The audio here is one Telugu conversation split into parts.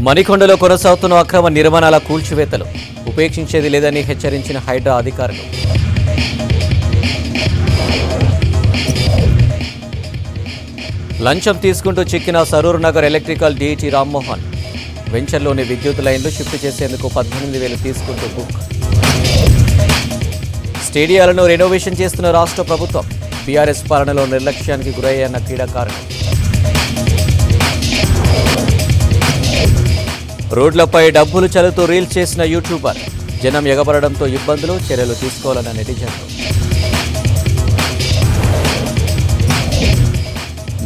మణికొండలో కొనసాగుతున్న అక్రమ నిర్మాణాల కూల్చివేతలు ఉపేక్షించేది లేదని హెచ్చరించిన హైడ్రా అధికారులు. లంచం తీసుకుంటూ చిక్కిన సరూర్ నగర్ ఎలక్ట్రికల్ డీఈటీ రామ్మోహన్. వెంచర్లోని విద్యుత్ లైన్లు షిఫ్ట్ చేసేందుకు 18,000 తీసుకుంటూ బుక్. స్టేడియాలను రెనోవేషన్ చేస్తున్న రాష్ట్ర ప్రభుత్వం. బీఆర్ఎస్ పాలనలో నిర్లక్ష్యానికి గురయ్యన్న క్రీడాకారులు. రోడ్లపై డబ్బులు చల్లుతూ రీల్స్ చేసిన యూట్యూబర్. జనం ఎగబడడంతో ఇబ్బందులు, చర్యలు తీసుకోవాలన్న నెటిజన్లు.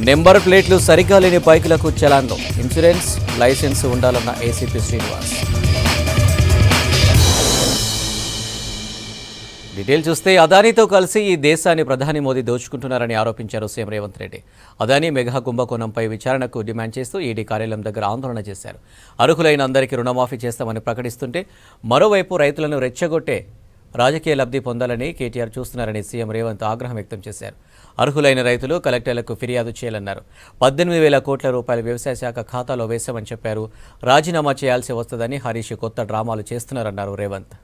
నెంబర్ ప్లేట్లు సరిగ్గా లేని బైకులకు చలాన్లు. ఇన్సూరెన్స్, లైసెన్స్ ఉండాలన్న ఏసీపీ శ్రీనివాస్. డీటెయిల్ చూస్తే అదానీతో కలిసి ఈ దేశాన్ని ప్రధాని మోదీ దోచుకుంటున్నారని ఆరోపించారు సీఎం రేవంత్ రెడ్డి. అదానీ మెగా కుంభకోణంపై విచారణకు డిమాండ్ చేస్తూ ఈడీ కార్యాలయం దగ్గర ఆందోళన చేశారు. అర్హులైన అందరికీ రుణమాఫీ చేస్తామని ప్రకటిస్తుంటే మరోవైపు రైతులను రెచ్చగొట్టే రాజకీయ లబ్ధి పొందాలని కేటీఆర్ చూస్తున్నారని సీఎం రేవంత్ ఆగ్రహం వ్యక్తం చేశారు. అర్హులైన రైతులు కలెక్టర్లకు ఫిర్యాదు చేయాలన్నారు. 18,000 కోట్ల రూపాయలు వ్యవసాయ శాఖ ఖాతాలో వేశామని చెప్పారు. రాజీనామా చేయాల్సి వస్తుందని హరీష్ కొత్త డ్రామాలు చేస్తున్నారన్నారు రేవంత్.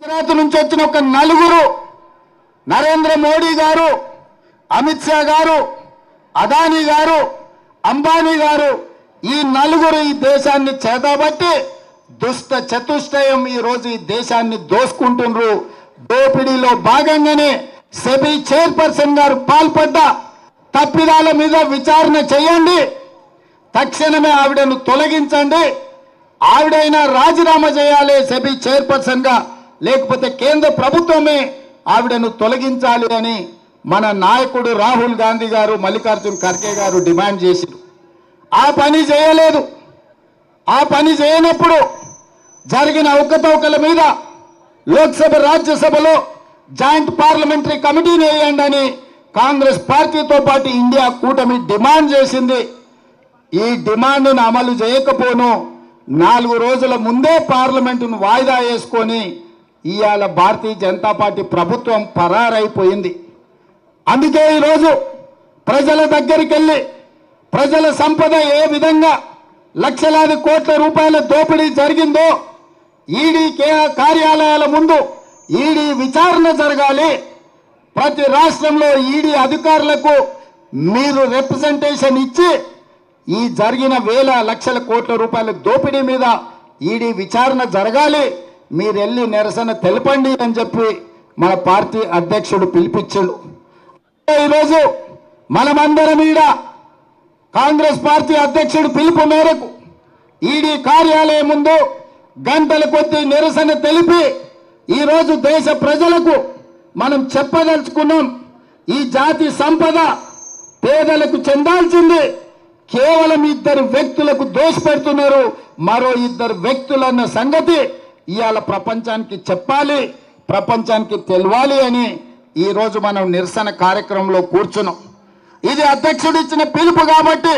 గుజరాత్ నుంచి వచ్చిన ఒక నలుగురు, నరేంద్ర మోడీ గారు, అమిత్ షా గారు, అదానీ గారు, అంబానీ గారు, ఈ నలుగురు ఈ దేశాన్ని చేతబట్టి దుష్ట చతుష్టయం ఈ రోజు ఈ దేశాన్ని దోసుకుంటున్నారు. దోపిడీలో భాగంగానే సెబీ చైర్పర్సన్ గారు పాల్పడ్డ తప్పిదాల మీద విచారణ చేయండి, తక్షణమే ఆవిడను తొలగించండి, ఆవిడైనా రాజీనామా చేయాలి సెబీ చైర్పర్సన్ గా, లేకపోతే కేంద్ర ప్రభుత్వమే ఆవిడను తొలగించాలి అని మన నాయకుడు రాహుల్ గాంధీ గారు, మల్లికార్జున్ ఖర్గే గారు డిమాండ్ చేశారు. ఆ పని చేయలేదు. ఆ పని చేయనప్పుడు జరిగిన అవకతవకల మీద లోక్సభ, రాజ్యసభలో జాయింట్ పార్లమెంటరీ కమిటీని వేయండి అని కాంగ్రెస్ పార్టీతో పాటు ఇండియా కూటమి డిమాండ్ చేసింది. ఈ డిమాండ్ను అమలు చేయకపోను 4 రోజుల ముందే పార్లమెంటును వాయిదా వేసుకొని ఇవాళ భారతీయ జనతా పార్టీ ప్రభుత్వం పరారైపోయింది. అందుకే ఈరోజు ప్రజల దగ్గరికి వెళ్ళి ప్రజల సంపద ఏ విధంగా లక్షలాది కోట్ల రూపాయల దోపిడీ జరిగిందో ఈడీ కార్యాలయాల ముందు ఈడీ విచారణ జరగాలి. ప్రతి రాష్ట్రంలో ఈడీ అధికారులకు మీరు రిప్రజెంటేషన్ ఇచ్చి ఈ జరిగిన వేల లక్షల కోట్ల రూపాయల దోపిడీ మీద ఈడీ విచారణ జరగాలి, మీరు వెళ్ళి నిరసన తెలపండి అని చెప్పి మన పార్టీ అధ్యక్షుడు పిలిపించాడు. ఈరోజు మనమందరం ఈడ కాంగ్రెస్ పార్టీ అధ్యక్షుడు పిలుపు మేరకు ఈడీ కార్యాలయం ముందు గంటల కొద్దీ నిరసన తెలిపి ఈరోజు దేశ ప్రజలకు మనం చెప్పదలుచుకున్నాం, ఈ జాతి సంపద పేదలకు చెందాల్సింది కేవలం 2 వ్యక్తులకు దోషపెడుతున్నారు. మరో 2 వ్యక్తులన్న సంగతి ఇవాళ ప్రపంచానికి చెప్పాలి, ప్రపంచానికి తెలవాలి అని ఈరోజు మనం నిరసన కార్యక్రమంలో కూర్చున్నాం. ఇది అధ్యక్షుడు ఇచ్చిన పిలుపు కాబట్టి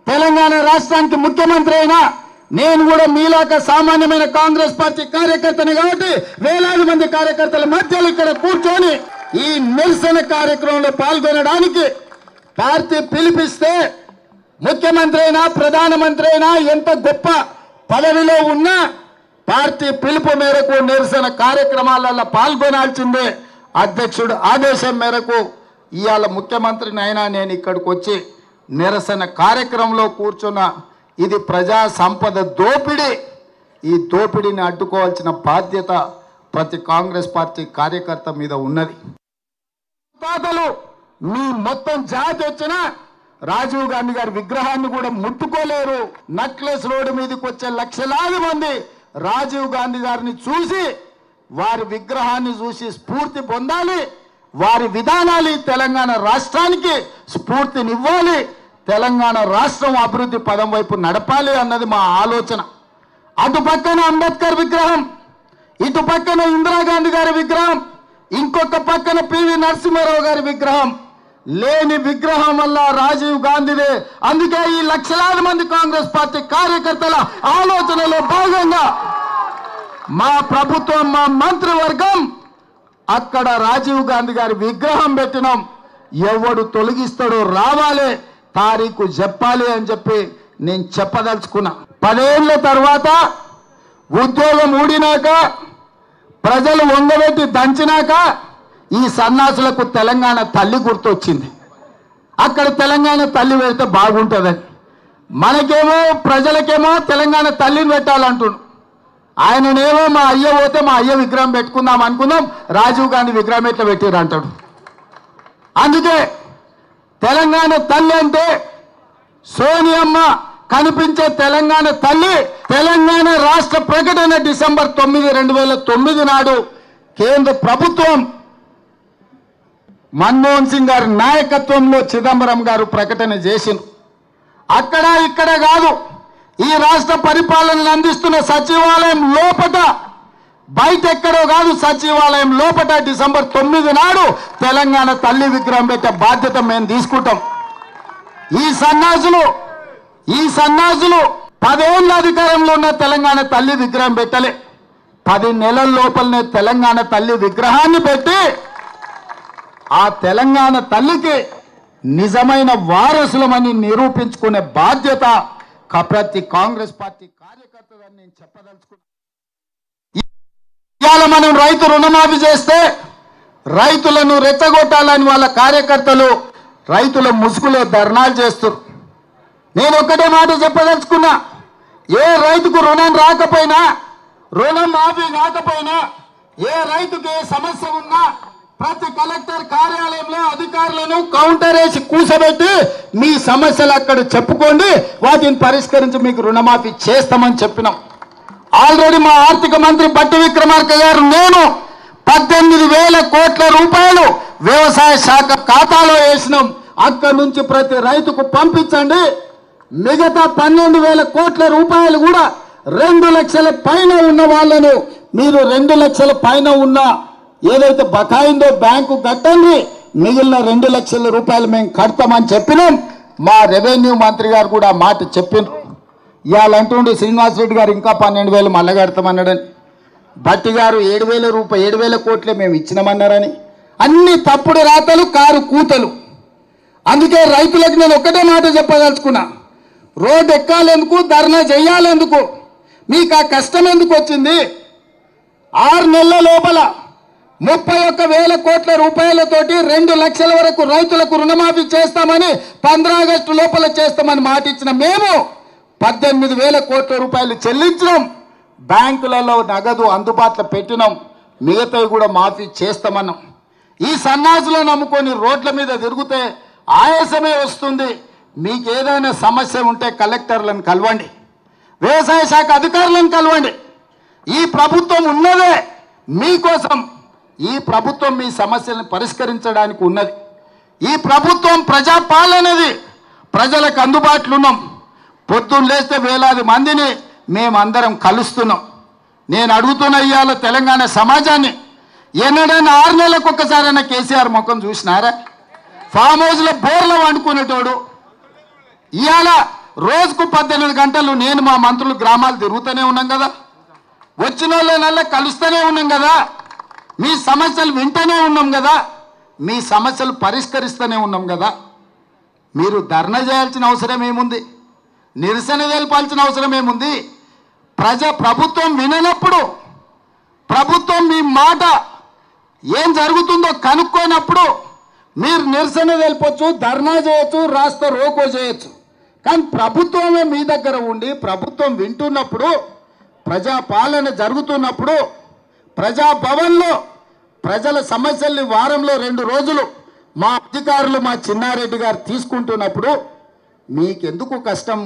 తెలంగాణ రాష్ట్రానికి ముఖ్యమంత్రి అయినా నేను కూడా మీలాక సామాన్యమైన కాంగ్రెస్ పార్టీ కార్యకర్తని కాబట్టి వేలాది మంది కార్యకర్తల మధ్యలో ఇక్కడ కూర్చొని ఈ నిరసన కార్యక్రమంలో పాల్గొనడానికి పార్టీ పిలిపిస్తే ముఖ్యమంత్రి అయినా ప్రధానమంత్రి అయినా ఎంత గొప్ప పదవిలో ఉన్నా పార్టీ పిలుపు మేరకు నిరసన కార్యక్రమాలలో పాల్గొనాల్సిందే. అధ్యక్షుడు ఆదేశం మేరకు ఇవాళ ముఖ్యమంత్రిని అయినా నేను ఇక్కడికి వచ్చి నిరసన కార్యక్రమంలో కూర్చున్న ఇది ప్రజా సంపద దోపిడీ. ఈ దోపిడీని అడ్డుకోవాల్సిన బాధ్యత ప్రతి కాంగ్రెస్ పార్టీ కార్యకర్త మీద ఉన్నది. తాతలు మీ మొత్తం జాతి వచ్చిన రాజీవ్ గాంధీ గారి విగ్రహాన్ని కూడా ముట్టుకోలేరు. నక్లెస్ రోడ్డు మీదకి వచ్చే లక్షలాది మంది రాజీవ్ గాంధీ గారిని చూసి వారి విగ్రహాన్ని చూసి స్ఫూర్తి పొందాలి, వారి విధానాలు తెలంగాణ రాష్ట్రానికి స్ఫూర్తినివ్వాలి, తెలంగాణ రాష్ట్రం అభివృద్ధి పదం వైపు నడపాలి అన్నది మా ఆలోచన. అటు పక్కన అంబేద్కర్ విగ్రహం, ఇటు పక్కన ఇందిరాగాంధీ గారి విగ్రహం, ఇంకొక పక్కన పివి నరసింహారావు గారి విగ్రహం. లేని విగ్రహం వల్ల రాజీవ్ గాంధీదే. అందుకే ఈ లక్షలాది మంది కాంగ్రెస్ పార్టీ కార్యకర్తల ఆలోచనలో భాగంగా మా ప్రభుత్వం, మా మంత్రివర్గం అక్కడ రాజీవ్ గాంధీ గారి విగ్రహం పెట్టినాం. ఎవడు తొలగిస్తాడో రావాలి, తారీఖు చెప్పాలి అని చెప్పి నేను చెప్పదలుచుకున్నా. 10 ఏళ్ల తర్వాత ఉద్యోగం ఊడినాక ప్రజలు వంగబెట్టి దంచినాక ఈ సన్నాసులకు తెలంగాణ తల్లి గుర్తొచ్చింది. అక్కడ తెలంగాణ తల్లి పెడితే బాగుంటుందని, మనకేమో ప్రజలకేమో తెలంగాణ తల్లిని పెట్టాలంటున్నాడు. ఆయననేమో మా అయ్య పోతే మా అయ్య విగ్రహం పెట్టుకుందాం అనుకుందాం, రాజీవ్ గాంధీ విగ్రహం ఎట్లా పెట్టారు అంటాడు. అందుకే తెలంగాణ తల్లి అంటే సోనియమ్మ కనిపించే తెలంగాణ తల్లి. తెలంగాణ రాష్ట్ర ప్రకటన డిసెంబర్ 9, 2009 నాడు కేంద్ర ప్రభుత్వం మన్మోహన్ సింగ్ గారి నాయకత్వంలో చిదంబరం గారు ప్రకటన చేసింది. అక్కడ ఇక్కడ కాదు, ఈ రాష్ట్ర పరిపాలనను అందిస్తున్న సచివాలయం లోపట, బయట ఎక్కడో కాదు, సచివాలయం లోపట డిసెంబర్ 9 నాడు తెలంగాణ తల్లి విగ్రహం పెట్టే బాధ్యత మేము తీసుకుంటాం. ఈ సన్నాసులు 10 ఏళ్ళ అధికారంలో ఉన్న తెలంగాణ తల్లి విగ్రహం పెట్టలే. 10 నెలల లోపలనే తెలంగాణ తల్లి విగ్రహాన్ని పెట్టి ఆ తెలంగాణ తల్లికి నిజమైన వారసులమని నిరూపించుకునే బాధ్యత ప్రతి కాంగ్రెస్ పార్టీ కార్యకర్తలని నేను చెప్పదలుచుకున్నా. ఇవాళ మనం రైతు రుణమాఫీ చేస్తే రైతులను రెచ్చగొట్టాలని వాళ్ళ కార్యకర్తలు రైతుల ముసుగులో ధర్నాలు చేస్తారు. నేను ఒక్కటే మాట చెప్పదలుచుకున్నా, ఏ రైతుకు రుణం రాకపోయినా, రుణం మాఫీ కాకపోయినా, ఏ రైతుకు ఏ సమస్య ఉన్నా ప్రతి కలెక్టర్ కార్యాలయంలో అధికారులను కౌంటర్ వేసి కూర్చోబెట్టి మీ సమస్యలు అక్కడ చెప్పుకోండి, వాటిని పరిష్కరించి మీకు రుణమాఫీ చేస్తామని చెప్పినాం. ఆల్రెడీ మా ఆర్థిక మంత్రి బట్టి విక్రమార్క గారు నేను 18,000 కోట్ల రూపాయలు వ్యవసాయ శాఖ ఖాతాలో వేసినాం. అక్కడి నుంచి ప్రతి రైతుకు పంపించండి. మిగతా 12,000 కోట్ల రూపాయలు కూడా 2 లక్షల పైన ఉన్న వాళ్ళను మీరు 2 లక్షల పైన ఉన్న ఏదైతే బకాయిందో బ్యాంకు కట్టండి, మిగిలిన 2 లక్షల రూపాయలు మేము కడతామని చెప్పినాం. మా రెవెన్యూ మంత్రి గారు కూడా మాట చెప్పినారు. ఇవాళ అంటుండే శ్రీనివాస్ రెడ్డి గారు ఇంకా 12,000 మళ్ళీ కడతామన్నాడని, భట్టి గారు 7,000 కోట్లే మేము ఇచ్చినామన్నారని. అన్ని తప్పుడు రాతలు, కారు కూతలు. అందుకే రైతులకు నేను ఒక్కటే మాట చెప్పదలుచుకున్నా, రోడ్డు ఎక్కాలెందుకు, ధర్నా చేయాలెందుకు, మీకు ఆ కష్టం ఎందుకు వచ్చింది? 6 నెలల లోపల 31,000 కోట్ల రూపాయలతోటి 2 లక్షల వరకు రైతులకు రుణమాఫీ చేస్తామని 15 ఆగస్టు లోపల చేస్తామని మాట ఇచ్చిన మేము 18,000 కోట్ల రూపాయలు చెల్లించినాం. బ్యాంకులలో నగదు అందుబాటులో పెట్టినాం. మిగతావి కూడా మాఫీ చేస్తామన్నాం. ఈ సన్నాసులను నమ్ముకొని రోడ్ల మీద తిరిగితే ఆయాసమే వస్తుంది. మీకు ఏదైనా సమస్య ఉంటే కలెక్టర్లను కలవండి, వ్యవసాయ శాఖ అధికారులను కలవండి. ఈ ప్రభుత్వం ఉన్నదే మీకోసం. ఈ ప్రభుత్వం మీ సమస్యలను పరిష్కరించడానికి ఉన్నది. ఈ ప్రభుత్వం ప్రజాపాలనది, ప్రజలకు అందుబాటులో ఉన్నాం. పొద్దున్న లేస్తే వేలాది మందిని మేమందరం కలుస్తున్నాం. నేను అడుగుతున్న ఇవాళ తెలంగాణ సమాజాన్ని, ఎన్నడైనా 6 నెలలకు ఒక్కసారైనా కేసీఆర్ ముఖం చూసినారా? ఫామ్ హౌస్లో బోర్లో వండుకునేటోడు ఇవాళ రోజుకు 18 గంటలు నేను మా మంత్రులు గ్రామాలు తిరుగుతూనే ఉన్నాం కదా, వచ్చిన వాళ్ళనల్లా కలుస్తూనే ఉన్నాం కదా, మీ సమస్యలు వింటూనే ఉన్నాం కదా, మీ సమస్యలు పరిష్కరిస్తూనే ఉన్నాం కదా. మీరు ధర్నా చేయాల్సిన అవసరం ఏముంది? నిరసన తెలపాల్సిన అవసరం ఏముంది? ప్రభుత్వం విననప్పుడు, ప్రభుత్వం మీ మాట ఏం జరుగుతుందో కనుక్కోనప్పుడు మీరు నిరసన తెలపచ్చు, ధర్నా చేయొచ్చు, రాస్తా రోకో చేయొచ్చు. కానీ ప్రభుత్వమే మీ దగ్గర ఉండి ప్రభుత్వం వింటున్నప్పుడు, ప్రజాపాలన జరుగుతున్నప్పుడు, ప్రజాభవన్లో ప్రజల సమస్యల్ని వారంలో 2 రోజులు మా అధికారులు, మా చిన్నారెడ్డి గారు తీసుకుంటున్నప్పుడు మీకెందుకు కష్టం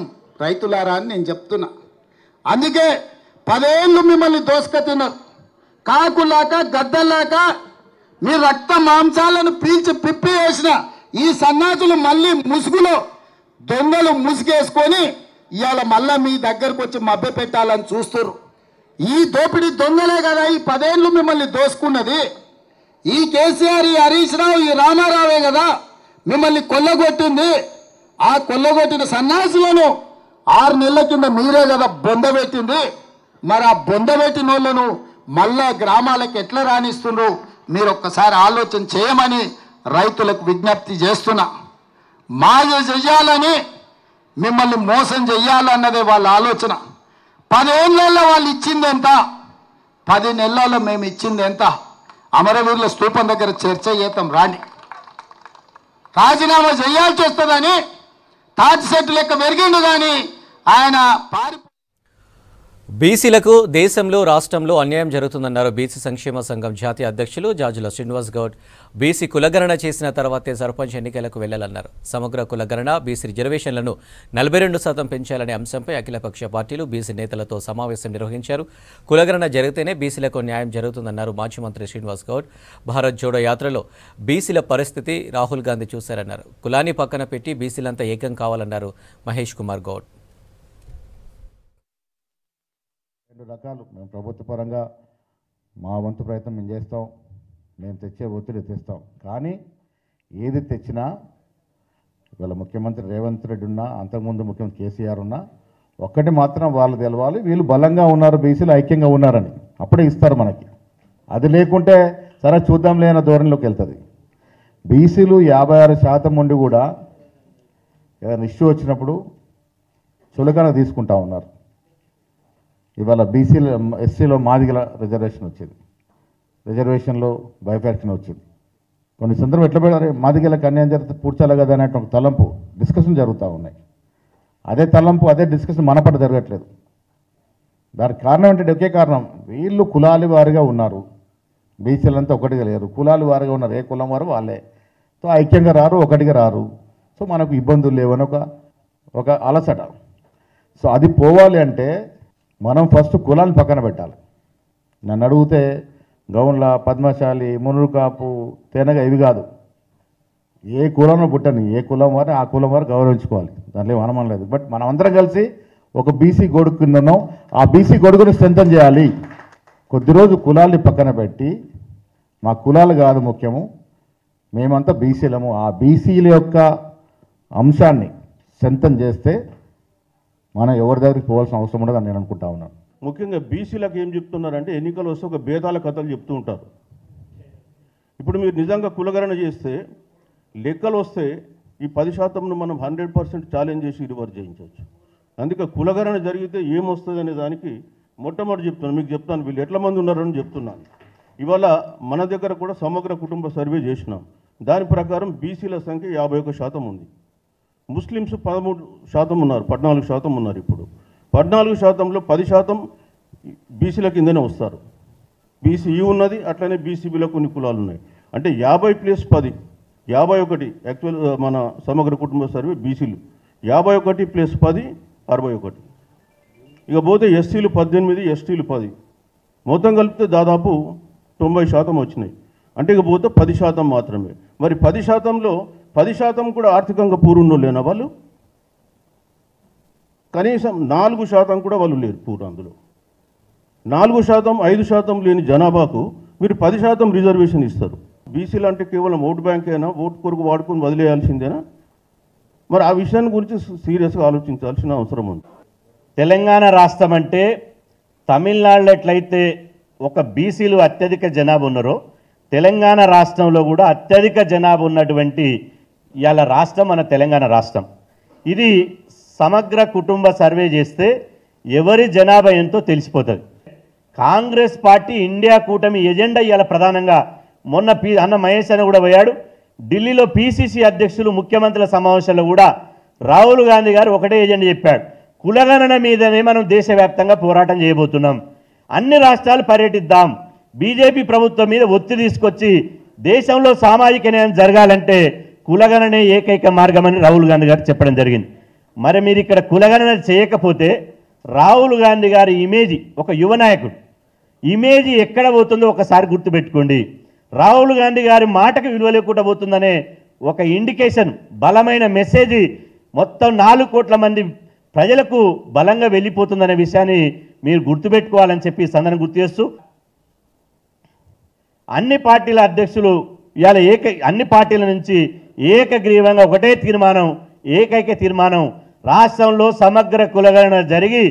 రైతులారా అని నేను చెప్తున్నా. అందుకే 10 ఏళ్ళు మిమ్మల్ని దోసుక తిన్నారు. కాకులాక గద్దలాక మీ రక్త మాంసాలను పీల్చి పిప్పి వేసిన ఈ సన్నాసులు మళ్ళీ ముసుగులో దొంగలు ముసుగేసుకొని ఇవాళ మళ్ళా మీ దగ్గరకు వచ్చి మభ్య పెట్టాలని చూస్తారు. ఈ దోపిడీ దొంగలే కదా ఈ 10 ఏళ్ళు మిమ్మల్ని దోసుకున్నది. ఈ కేసీఆర్, ఈ హరీష్ రావు, ఈ రామారావే కదా మిమ్మల్ని కొల్లగొట్టింది. ఆ కొల్లగొట్టిన సన్నాసులను 6 నెలల కింద మీరే కదా బొందబెట్టింది. మరి ఆ బొందబెట్టిన వాళ్ళను మళ్ళా గ్రామాలకు ఎట్లా రాణిస్తున్నారు మీరు ఒక్కసారి ఆలోచన చేయమని రైతులకు విజ్ఞప్తి చేస్తున్నా. మాయ చెయ్యాలని, మిమ్మల్ని మోసం చెయ్యాలన్నదే వాళ్ళ ఆలోచన. 10 ఏళ్లలో వాళ్ళు ఇచ్చింది ఎంత, 10 నెలల్లో మేము ఇచ్చింది ఎంత? అమరవీరుల స్తూపం దగ్గర చర్చ చేద్దాం రాని. రాజీనామా చేయాల్సి వస్తుందని తాటి సెట్టు లెక్క పెరిగిండు కానీ ఆయన బీసీలకు దేశంలో రాష్ట్రంలో అన్యాయం జరుగుతుందన్నారు బీసీ సంక్షేమ సంఘం జాతీయ అధ్యక్షులు జాజుల శ్రీనివాస్ గౌడ్. బీసీ కులగణన చేసిన తర్వాతే సర్పంచ్ ఎన్నికలకు వెళ్లాలన్నారు. సమగ్ర కులగణన, బీసీ రిజర్వేషన్లను 42% పెంచాలనే అంశంపై అఖిలపక్ష పార్టీలు బీసీ నేతలతో సమావేశం నిర్వహించారు. కులగణన జరిగితేనే బీసీలకు న్యాయం జరుగుతుందన్నారు మాజీ మంత్రి శ్రీనివాస్ గౌడ్. భారత్ జోడో యాత్రలో బీసీల పరిస్థితి రాహుల్ గాంధీ చూశారన్నారు. కులాన్ని పక్కన పెట్టి బీసీలంతా ఏకం కావాలన్నారు మహేష్ కుమార్ గౌడ్. 2 రకాలు మేము ప్రభుత్వ పరంగా మా వంతు ప్రయత్నం మేము చేస్తాం, మేము తెచ్చే ఒత్తిడి తెస్తాం. కానీ ఏది తెచ్చినా ఇవాళ ముఖ్యమంత్రి రేవంత్ రెడ్డి ఉన్నా, అంతకుముందు ముఖ్యమంత్రి కేసీఆర్ ఉన్నా, ఒక్కటి మాత్రం వాళ్ళు తెలవాలి, వీళ్ళు బలంగా ఉన్నారు, బీసీలు ఐక్యంగా ఉన్నారని. అప్పుడే ఇస్తారు మనకి. అది లేకుంటే సరే చూద్దాంలే అన్న ధోరణిలోకి వెళ్తుంది. బీసీలు 56% ఉండి కూడా ఏదైనా ఇష్యూ వచ్చినప్పుడు చులకన తీసుకుంటా ఉన్నారు. ఇవాళ బీసీలో ఎస్సీలో మాదిగల రిజర్వేషన్ వచ్చింది, రిజర్వేషన్లో బైఫాక్షన్ వచ్చింది. కొన్ని సందర్భం ఎట్లా పెడతారు, మాదిగలకు అన్యాయం జరిగితే పూడ్చాలి కదా అనే ఒక తలంపు డిస్కషన్ జరుగుతూ ఉన్నాయి. అదే తలంపు అదే డిస్కషన్ మన పట్ల జరగట్లేదు. దానికి కారణం ఏంటంటే ఒకే కారణం, వీళ్ళు కులాల వారిగా ఉన్నారు, బీసీలంతా ఒకటిగా లేరు, కులాల వారిగా ఉన్నారు. ఏ కులం వారు వాళ్ళే. సో ఐక్యంగా రారు, ఒకటిగా రారు. సో మనకు ఇబ్బందులు లేవని ఒక అలసట. సో అది పోవాలి అంటే మనం ఫస్ట్ కులాన్ని పక్కన పెట్టాలి. నన్ను అడిగితే గౌన్ల, పద్మశాలి, మునుడు కాపు, తేనెగా ఇవి కాదు. ఏ కులంలో పుట్టని, ఏ కులం వారు ఆ కులం వారు గౌరవించుకోవాలి, దాంట్లో ఏం అనుమానం లేదు. బట్ మనం అందరం కలిసి ఒక బీసీ గొడుగు కిందనో ఆ బీసీ గొడుగుని స్ట్రెంథన్ చేయాలి. కొద్ది రోజు కులాల్ని పక్కన పెట్టి మా కులాలు కాదు ముఖ్యము, మేమంతా బీసీలము, ఆ బీసీల యొక్క అంశాన్ని స్ట్రెంథన్ చేస్తే మనం ఎవరి దగ్గరికి పోవాల్సిన అవసరం ఉండదని నేను అనుకుంటా ఉన్నాను. ముఖ్యంగా బీసీలకు ఏం చెప్తున్నారంటే ఎన్నికలు వస్తే ఒక భేదాల కథలు చెప్తూ ఉంటారు. ఇప్పుడు మీరు నిజంగా కులగణన చేస్తే లెక్కలు వస్తే ఈ 10%ను మనం 100% ఛాలెంజ్ చేసి రివర్స్ చేయించవచ్చు. అందుకే కులగణన జరిగితే ఏమొస్తుంది అనే దానికి మొట్టమొదటి చెప్తున్నాను, మీకు చెప్తాను వీళ్ళు ఎట్ల మంది ఉన్నారని చెప్తున్నాను. ఇవాళ మన దగ్గర కూడా సమగ్ర కుటుంబ సర్వే చేసినాం. దాని ప్రకారం బీసీల సంఖ్య 51% ఉంది. ముస్లిమ్స్ 13% ఉన్నారు, 14% ఉన్నారు. ఇప్పుడు 14%లో 10% బీసీల కిందనే వస్తారు. బీసీఈ ఉన్నది, అట్లనే బీసీబీలో కొన్ని కులాలు ఉన్నాయి. అంటే 50+10 51. యాక్చువల్ మన సమగ్ర కుటుంబ సర్వే బీసీలు 51+10 61. ఇక పోతే ఎస్సీలు 18, ఎస్టీలు 10, మొత్తం కలిపితే దాదాపు 90% వచ్చినాయి. అంటే ఇక పోతే 10% మాత్రమే. మరి 10%లో 10% కూడా ఆర్థికంగా పూర్వున్నో లేనా వాళ్ళు? కనీసం 4% కూడా వాళ్ళు లేరు పూర్వ. అందులో 4%, 5% లేని జనాభాకు మీరు 10% రిజర్వేషన్ ఇస్తారు. బీసీలు అంటే కేవలం ఓటు బ్యాంక్ అయినా, ఓటు కొరకు వాడుకొని వదిలేయాల్సిందేనా? మరి ఆ విషయాన్ని గురించి సీరియస్గా ఆలోచించాల్సిన అవసరం ఉంది. తెలంగాణ రాష్ట్రం అంటే తమిళనాడులో ఎట్లయితే ఒక బీసీలు అత్యధిక జనాభా ఉన్నారో, తెలంగాణ రాష్ట్రంలో కూడా అత్యధిక జనాభా ఉన్నటువంటి ఇవాళ రాష్ట్రం మన తెలంగాణ రాష్ట్రం. ఇది సమగ్ర కుటుంబ సర్వే చేస్తే ఎవరి జనాభా ఎంతో తెలిసిపోతుంది. కాంగ్రెస్ పార్టీ ఇండియా కూటమి ఎజెండా ఇవాళ ప్రధానంగా మొన్న అన్న మహేష్ అని కూడా పోయాడు. ఢిల్లీలో పీసీసీ అధ్యక్షులు ముఖ్యమంత్రుల సమావేశంలో కూడా రాహుల్ గాంధీ గారు ఒకటే ఎజెండా చెప్పాడు, కులగణన మీదనే మనం దేశవ్యాప్తంగా పోరాటం చేయబోతున్నాం, అన్ని రాష్ట్రాలు పర్యటిద్దాం, బీజేపీ ప్రభుత్వం మీద ఒత్తిడి తీసుకొచ్చి దేశంలో సామాజిక న్యాయం జరగాలంటే కులగణనే ఏకైక మార్గమని రాహుల్ గాంధీ గారు చెప్పడం జరిగింది. మరి మీరు ఇక్కడ కులగణన చేయకపోతే రాహుల్ గాంధీ గారి ఇమేజ్, ఒక యువ నాయకుడు ఇమేజ్ ఎక్కడ పోతుందో ఒకసారి గుర్తుపెట్టుకోండి. రాహుల్ గాంధీ గారి మాటకు విలువ లేకుండా పోతుందనే ఒక ఇండికేషన్, బలమైన మెసేజ్ మొత్తం 4 కోట్ల మంది ప్రజలకు బలంగా వెళ్ళిపోతుందనే విషయాన్ని మీరు గుర్తుపెట్టుకోవాలని చెప్పి సందర్భం గుర్తు చేస్తూ, అన్ని పార్టీల అధ్యక్షులు ఇవాళ అన్ని పార్టీల నుంచి ఏకగ్రీవంగా ఒకటే తీర్మానం, ఏకైక తీర్మానం, రాష్ట్రంలో సమగ్ర కులగణన జరిగి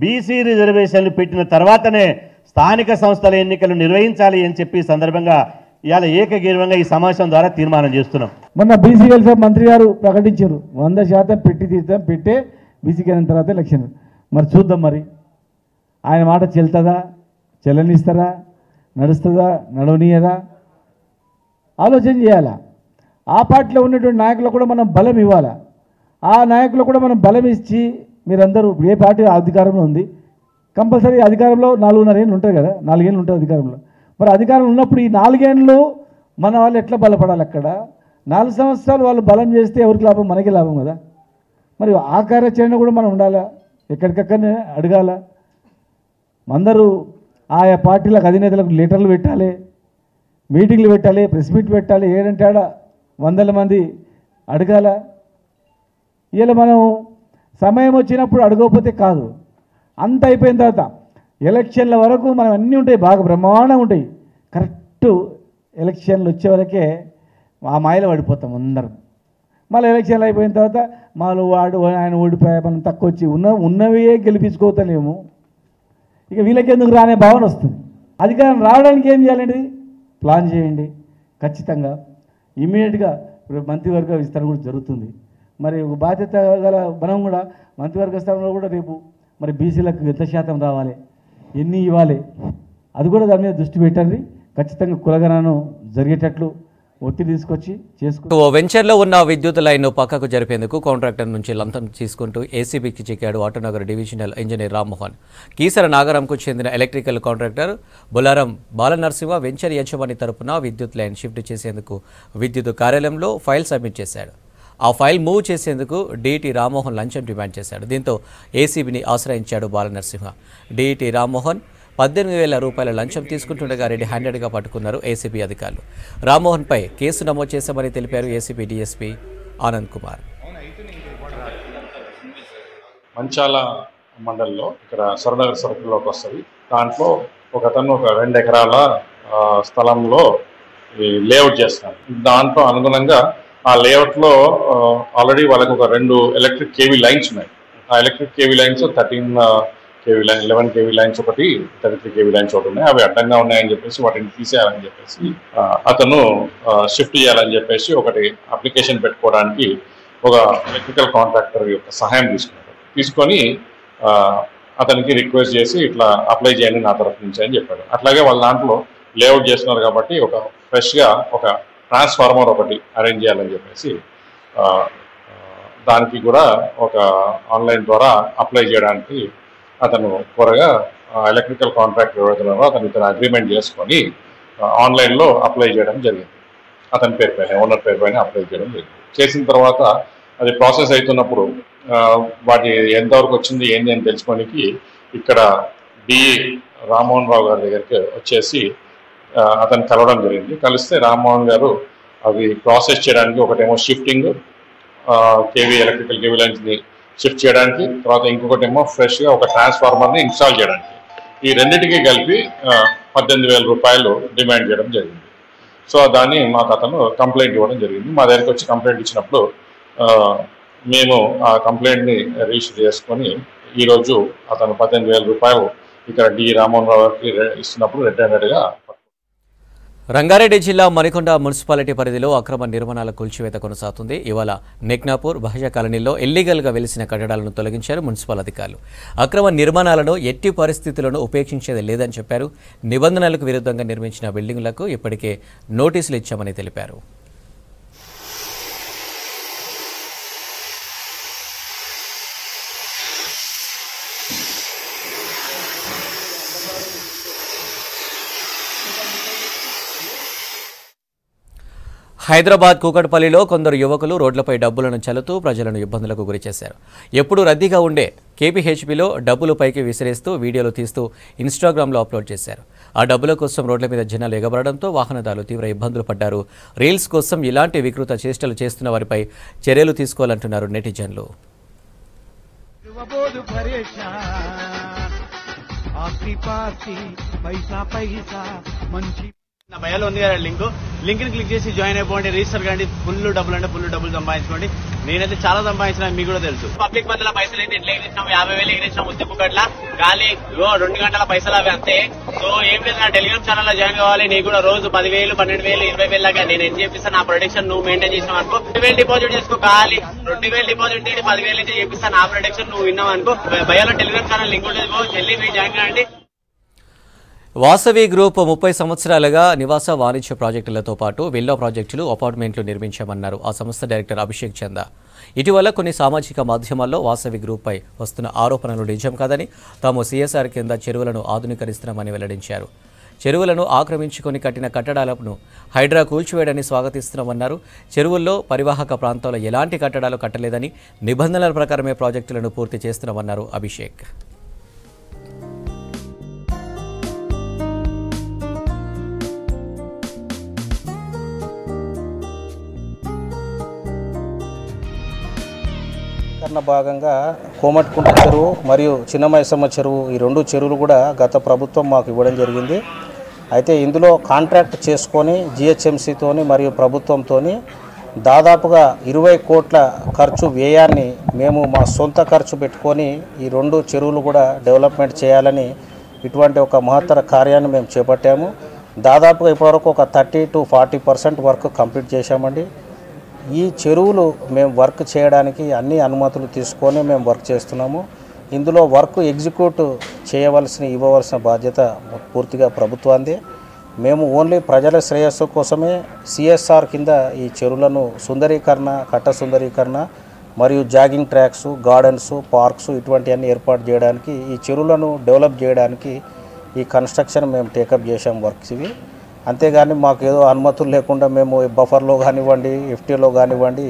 బీసీ రిజర్వేషన్లు పెట్టిన తర్వాతనే స్థానిక సంస్థల ఎన్నికలు నిర్వహించాలి అని చెప్పి సందర్భంగా ఇవాళ ఏకగ్రీవంగా ఈ సమావేశం ద్వారా తీర్మానం చేస్తున్నాం. మొన్న బీసీ వెల్ఫేర్ మంత్రి గారు ప్రకటించారు 100% పెట్టి తీస్తాం, పెట్టే బీసీకి అయిన తర్వాత ఎలక్షన్. మరి చూద్దాం, మరి ఆయన మాట చెల్తుందా, చెల్లనిస్తారా, నడుస్తుందా, నడవనీయరా, ఆలోచన చేయాలా. ఆ పార్టీలో ఉన్నటువంటి నాయకులకు కూడా మనం బలం ఇవ్వాలా. ఆ నాయకులకు కూడా మనం బలం ఇచ్చి మీరందరూ ఏ పార్టీ అధికారంలో ఉంది, కంపల్సరీ అధికారంలో 4.5 ఏళ్ళు ఉంటుంది కదా, 4 ఏళ్ళు ఉంటుంది అధికారంలో. మరి అధికారం ఉన్నప్పుడు ఈ 4 ఏళ్ళు మన వాళ్ళు ఎట్లా బలపడాలి? అక్కడ 4 సంవత్సరాలు వాళ్ళు బలం చేస్తే ఎవరికి లాభం? మనకి లాభం కదా. మరి ఆ కార్యాచరణ కూడా మనం ఉండాలా, ఎక్కడికక్కడనే అడగాల. అందరూ ఆయా పార్టీలకు అధినేతలకు లెటర్లు పెట్టాలి, మీటింగ్లు పెట్టాలి, ప్రెస్ మీట్ పెట్టాలి, ఏడంటే ఆడ 100 మంది అడగాల. ఇలా మనం సమయం వచ్చినప్పుడు అడగకపోతే కాదు. అంత అయిపోయిన తర్వాత ఎలక్షన్ల వరకు మనం అన్నీ ఉంటాయి, బాగా బ్రహ్మాండంగా ఉంటాయి. కరెక్ట్ ఎలక్షన్లు వచ్చే వరకే ఆ మాయలో పడిపోతాం అందరం. మళ్ళీ ఎలక్షన్లు అయిపోయిన తర్వాత మాలో ఆయన ఓడిపోయా, మనం తక్కువ వచ్చి ఉన్నవే గెలిపించుకోవతలేము, ఇక వీళ్ళకి ఎందుకు రానే భావన వస్తుంది. అధికారం రావడానికి ఏం చేయాలండి? ప్లాన్ చేయండి. ఖచ్చితంగా ఇమీడియట్గా మంత్రివర్గ విస్తరణ కూడా జరుగుతుంది. మరి బాధ్యత గల మనం కూడా మంత్రివర్గ విస్తరణలో కూడా రేపు మరి బీసీలకు ఎంత శాతం రావాలి, ఎన్ని ఇవ్వాలి, అది కూడా దాని మీద దృష్టి పెట్టండి. ఖచ్చితంగా కులగణను జరిగేటట్లు ఒత్తిడి తీసుకొచ్చి చేసుకుంటూ ఓ వెంచర్లో ఉన్న విద్యుత్ లైన్ను పక్కకు జరిపేందుకు కాంట్రాక్టర్ నుంచి లంచం తీసుకుంటూ ఏసీబీకి చిక్కాడు ఆటోనగర్ డివిజనల్ ఇంజనీర్ రామ్మోహన్. కీసర నాగరంకు చెందిన electrical contractor Bolarum Balanarasimha venture యజమాని తరపున విద్యుత్ లైన్ షిఫ్ట్ చేసేందుకు విద్యుత్ కార్యాలయంలో ఫైల్ సబ్మిట్ చేశాడు. ఆ ఫైల్ మూవ్ చేసేందుకు డీటీ రామ్మోహన్ లంచం డిమాండ్ చేశాడు. దీంతో ఏసీబీని ఆశ్రయించాడు బాలనరసింహ. డీటీ రామ్మోహన్ 18,000 రూపాయల లంచం తీసుకుంటుండగా రెడీ హ్యాండెడ్గా పట్టుకున్నారు ఏసీబీ అధికారులు. రామ్మోహన్పై కేసు నమోదు చేశామని తెలిపారు ఏసీబీ డీఎస్పీ ఆనంద్ కుమార్. మంచాల మండలిలో ఇక్కడ సరనగర్ సర్కిల్లోకి వస్తుంది. దాంట్లో ఒక అతను ఒక 2 ఎకరాల స్థలంలో లేఅవుట్ చేస్తున్నారు. దాంట్లో అనుగుణంగా ఆ లేఅవుట్లో ఆల్రెడీ వాళ్ళకి ఒక 2 ఎలక్ట్రిక్ కేవీ లైన్స్ ఉన్నాయి. ఆ electric KV lines 13 KV line, 11 KV lines ఒకటి, 33 కేవీ లైన్స్ ఒకటి ఉన్నాయి. అవి అడ్డంగా ఉన్నాయని చెప్పేసి వాటిని తీసేయాలని చెప్పేసి అతను షిఫ్ట్ చేయాలని చెప్పేసి ఒకటి అప్లికేషన్ పెట్టుకోవడానికి ఒక ఎలక్ట్రికల్ కాంట్రాక్టర్ యొక్క సహాయం తీసుకొని అతనికి రిక్వెస్ట్ చేసి ఇట్లా అప్లై చేయండి నా తరఫు నుంచి అని చెప్పాడు. అట్లాగే వాళ్ళ దాంట్లో లేఅవుట్ చేస్తున్నారు కాబట్టి ఒక ఫ్రెష్గా ఒక ట్రాన్స్ఫార్మర్ ఒకటి అరేంజ్ చేయాలని చెప్పేసి దానికి కూడా ఒక ఆన్లైన్ ద్వారా అప్లై చేయడానికి అతను త్వరగా ఎలక్ట్రికల్ కాంట్రాక్టర్ ఎవరైతున్నారో ఇతను అగ్రిమెంట్ చేసుకొని ఆన్లైన్లో అప్లై చేయడం జరిగింది. అతని పేరు పైన, ఓనర్ పేరు పైన అప్లై చేయడం జరిగింది. చేసిన తర్వాత అది ప్రాసెస్ అవుతున్నప్పుడు వాటి ఎంతవరకు వచ్చింది ఏంది అని తెలుసుకోనికి ఇక్కడ డిఈ రామ్మోహన్ రావు గారి దగ్గరికి వచ్చేసి అతను కలవడం జరిగింది. కలిస్తే రామ్మోహన్ గారు అవి ప్రాసెస్ చేయడానికి ఒకటేమో షిఫ్టింగ్ కేవీ ఎలక్ట్రికల్ కేవీ లైన్స్ని షిఫ్ట్ చేయడానికి, తర్వాత ఇంకొకటేమో ఫ్రెష్గా ఒక ట్రాన్స్ఫార్మర్ని ఇన్స్టాల్ చేయడానికి, ఈ రెండింటికి కలిపి 18,000 రూపాయలు డిమాండ్ చేయడం జరిగింది. సో దాన్ని మాకు అతను కంప్లైంట్ ఇవ్వడం జరిగింది. మా దగ్గరికి వచ్చి కంప్లైంట్ ఇచ్చినప్పుడు మేము ఆ కంప్లైంట్ని రిజిస్టర్ చేసుకొని ఈరోజు అతను 18,000 రూపాయలు ఇక్కడ డి రామ్మోహన్ రావు గారికి ఇస్తున్నప్పుడు రెడ్ హ్యాండెడ్గా. రంగారెడ్డి జిల్లా మణికొండ మున్సిపాలిటీ పరిధిలో అక్రమ నిర్మాణాల కూల్చివేత కొనసాగుతుంది. ఇవాళ నెక్నాపూర్ భాషా కాలనీలో ఇల్లీగల్గా వెలిసిన కట్టడాలను తొలగించారు మున్సిపల్ అధికారులు. అక్రమ నిర్మాణాలను ఎట్టి పరిస్థితులను ఉపేక్షించేది లేదని చెప్పారు. నిబంధనలకు విరుద్ధంగా నిర్మించిన బిల్డింగులకు ఇప్పటికే నోటీసులు ఇచ్చామని తెలిపారు. హైదరాబాద్ కూకట్పల్లిలో కొందరు యువకులు రోడ్లపై డబ్బులను చల్లుతూ ప్రజలను ఇబ్బందులకు గురిచేశారు. ఎప్పుడూ రద్దీగా ఉండే కేపీహెచ్పీలో డబ్బులు పైకి విసిరేస్తూ వీడియోలు తీస్తూ ఇన్స్టాగ్రామ్లో అప్లోడ్ చేశారు. ఆ డబ్బుల కోసం రోడ్ల మీద జనాలు ఎగబడడంతో వాహనదారులు తీవ్ర ఇబ్బందులు పడ్డారు. రీల్స్ కోసం ఇలాంటి వికృత చేష్టలు చేస్తున్న వారిపై చర్యలు తీసుకోవాలంటున్నారు నెటిజన్లు. నా బయోలో ఉంది కదా లింక్ ని క్లిక్ చేసి జాయిన్ అయిపోండి, రిజిస్టర్ కండి. ఫుల్ డబ్బులు అంటే ఫుల్ డబ్బులు సంపాదించుకోండి. నేనైతే చాలా సంపాదించిన, మీకు కూడా తెలుసు. పబ్లిక్ మధ్యలో పైసలు అయితే ఎట్లా ఎగిరించినాం, 50,000 ఎగిరించినాం ఉద్దిపుకట్ల గాలి 2 గంటల పైసలు అవి అంతే. సో ఏం లేదు, నా టెలిగ్రామ్ ఛానల్ లో జాయిన్ కావాలి. నీకు కూడా రోజు 10,000, 12,000, 20,000 లాగా నేను ఏం చేపిస్తాను. నా ప్రొడక్షన్ నువ్వు మెయింటైన్ చేసినావు అనుకో, 2,000 డిపాజిట్ చేసుకో. గాలి 2,000 డిపాజిట్ 10,000 అయితే చేపిస్తాను. నా ప్రొడక్షన్ నువ్వు విన్నావు అనుకో. బయోలో టెలిగ్రామ్ ఛానల్ లింక్ ఉంటుంది, వెళ్ళి మీరు జాయిన్ కాండి. వాసవి గ్రూప్ 30 సంవత్సరాలుగా నివాస వాణిజ్య ప్రాజెక్టులతో పాటు విల్లా ప్రాజెక్టులు, అపార్ట్మెంట్లు నిర్మించామన్నారు ఆ సంస్థ డైరెక్టర్ అభిషేక్ చందా. ఇటీవల కొన్ని సామాజిక మాధ్యమాల్లో వాసవి గ్రూప్పై వస్తున్న ఆరోపణలు నిజం కాదని, తాము CSR కింద చెరువులను ఆధునీకరిస్తున్నామని వెల్లడించారు. చెరువులను ఆక్రమించుకొని కట్టిన కట్టడాలను హైడ్రా కూల్చివేయడాన్ని స్వాగతిస్తున్నామన్నారు. చెరువుల్లో పరివాహక ప్రాంతాల్లో ఎలాంటి కట్టడాలు కట్టలేదని, నిబంధనల ప్రకారమే ప్రాజెక్టులను పూర్తి చేస్తున్నామన్నారు అభిషేక్. భాగంగా కోమటికుంట చెరువు మరియు చిన్నమైసమ్మ చెరువు, ఈ 2 చెరువులు కూడా గత ప్రభుత్వం మాకు ఇవ్వడం జరిగింది. అయితే ఇందులో కాంట్రాక్ట్ చేసుకొని GHMCతోని మరియు ప్రభుత్వంతో దాదాపుగా 20 కోట్ల ఖర్చు వ్యయాన్ని మేము మా సొంత ఖర్చు పెట్టుకొని ఈ 2 చెరువులు కూడా డెవలప్మెంట్ చేయాలని ఇటువంటి ఒక మహత్తర కార్యాన్ని మేము చేపట్టాము. దాదాపుగా ఇప్పటివరకు ఒక 30 to 40% వర్క్ కంప్లీట్ చేశామండి. ఈ చెరువులు మేము వర్క్ చేయడానికి అన్ని అనుమతులు తీసుకొని మేము వర్క్ చేస్తున్నాము. ఇందులో వర్క్ ఎగ్జిక్యూట్ ఇవ్వవలసిన బాధ్యత పూర్తిగా ప్రభుత్వాందే. మేము ఓన్లీ ప్రజల శ్రేయస్సు కోసమే CSR కింద ఈ చెరువులను సుందరీకరణ, కట్ట సుందరీకరణ మరియు జాగింగ్ ట్రాక్స్, గార్డెన్స్, పార్క్స్ ఇటువంటివన్నీ ఏర్పాటు చేయడానికి, ఈ చెరువులను డెవలప్ చేయడానికి ఈ కన్స్ట్రక్షన్ మేము టేకప్ చేసాం వర్క్స్ ఇవి. అంతేగాని మాకు ఏదో అనుమతులు లేకుండా మేము బఫర్లో కానివ్వండి, FTలో కానివ్వండి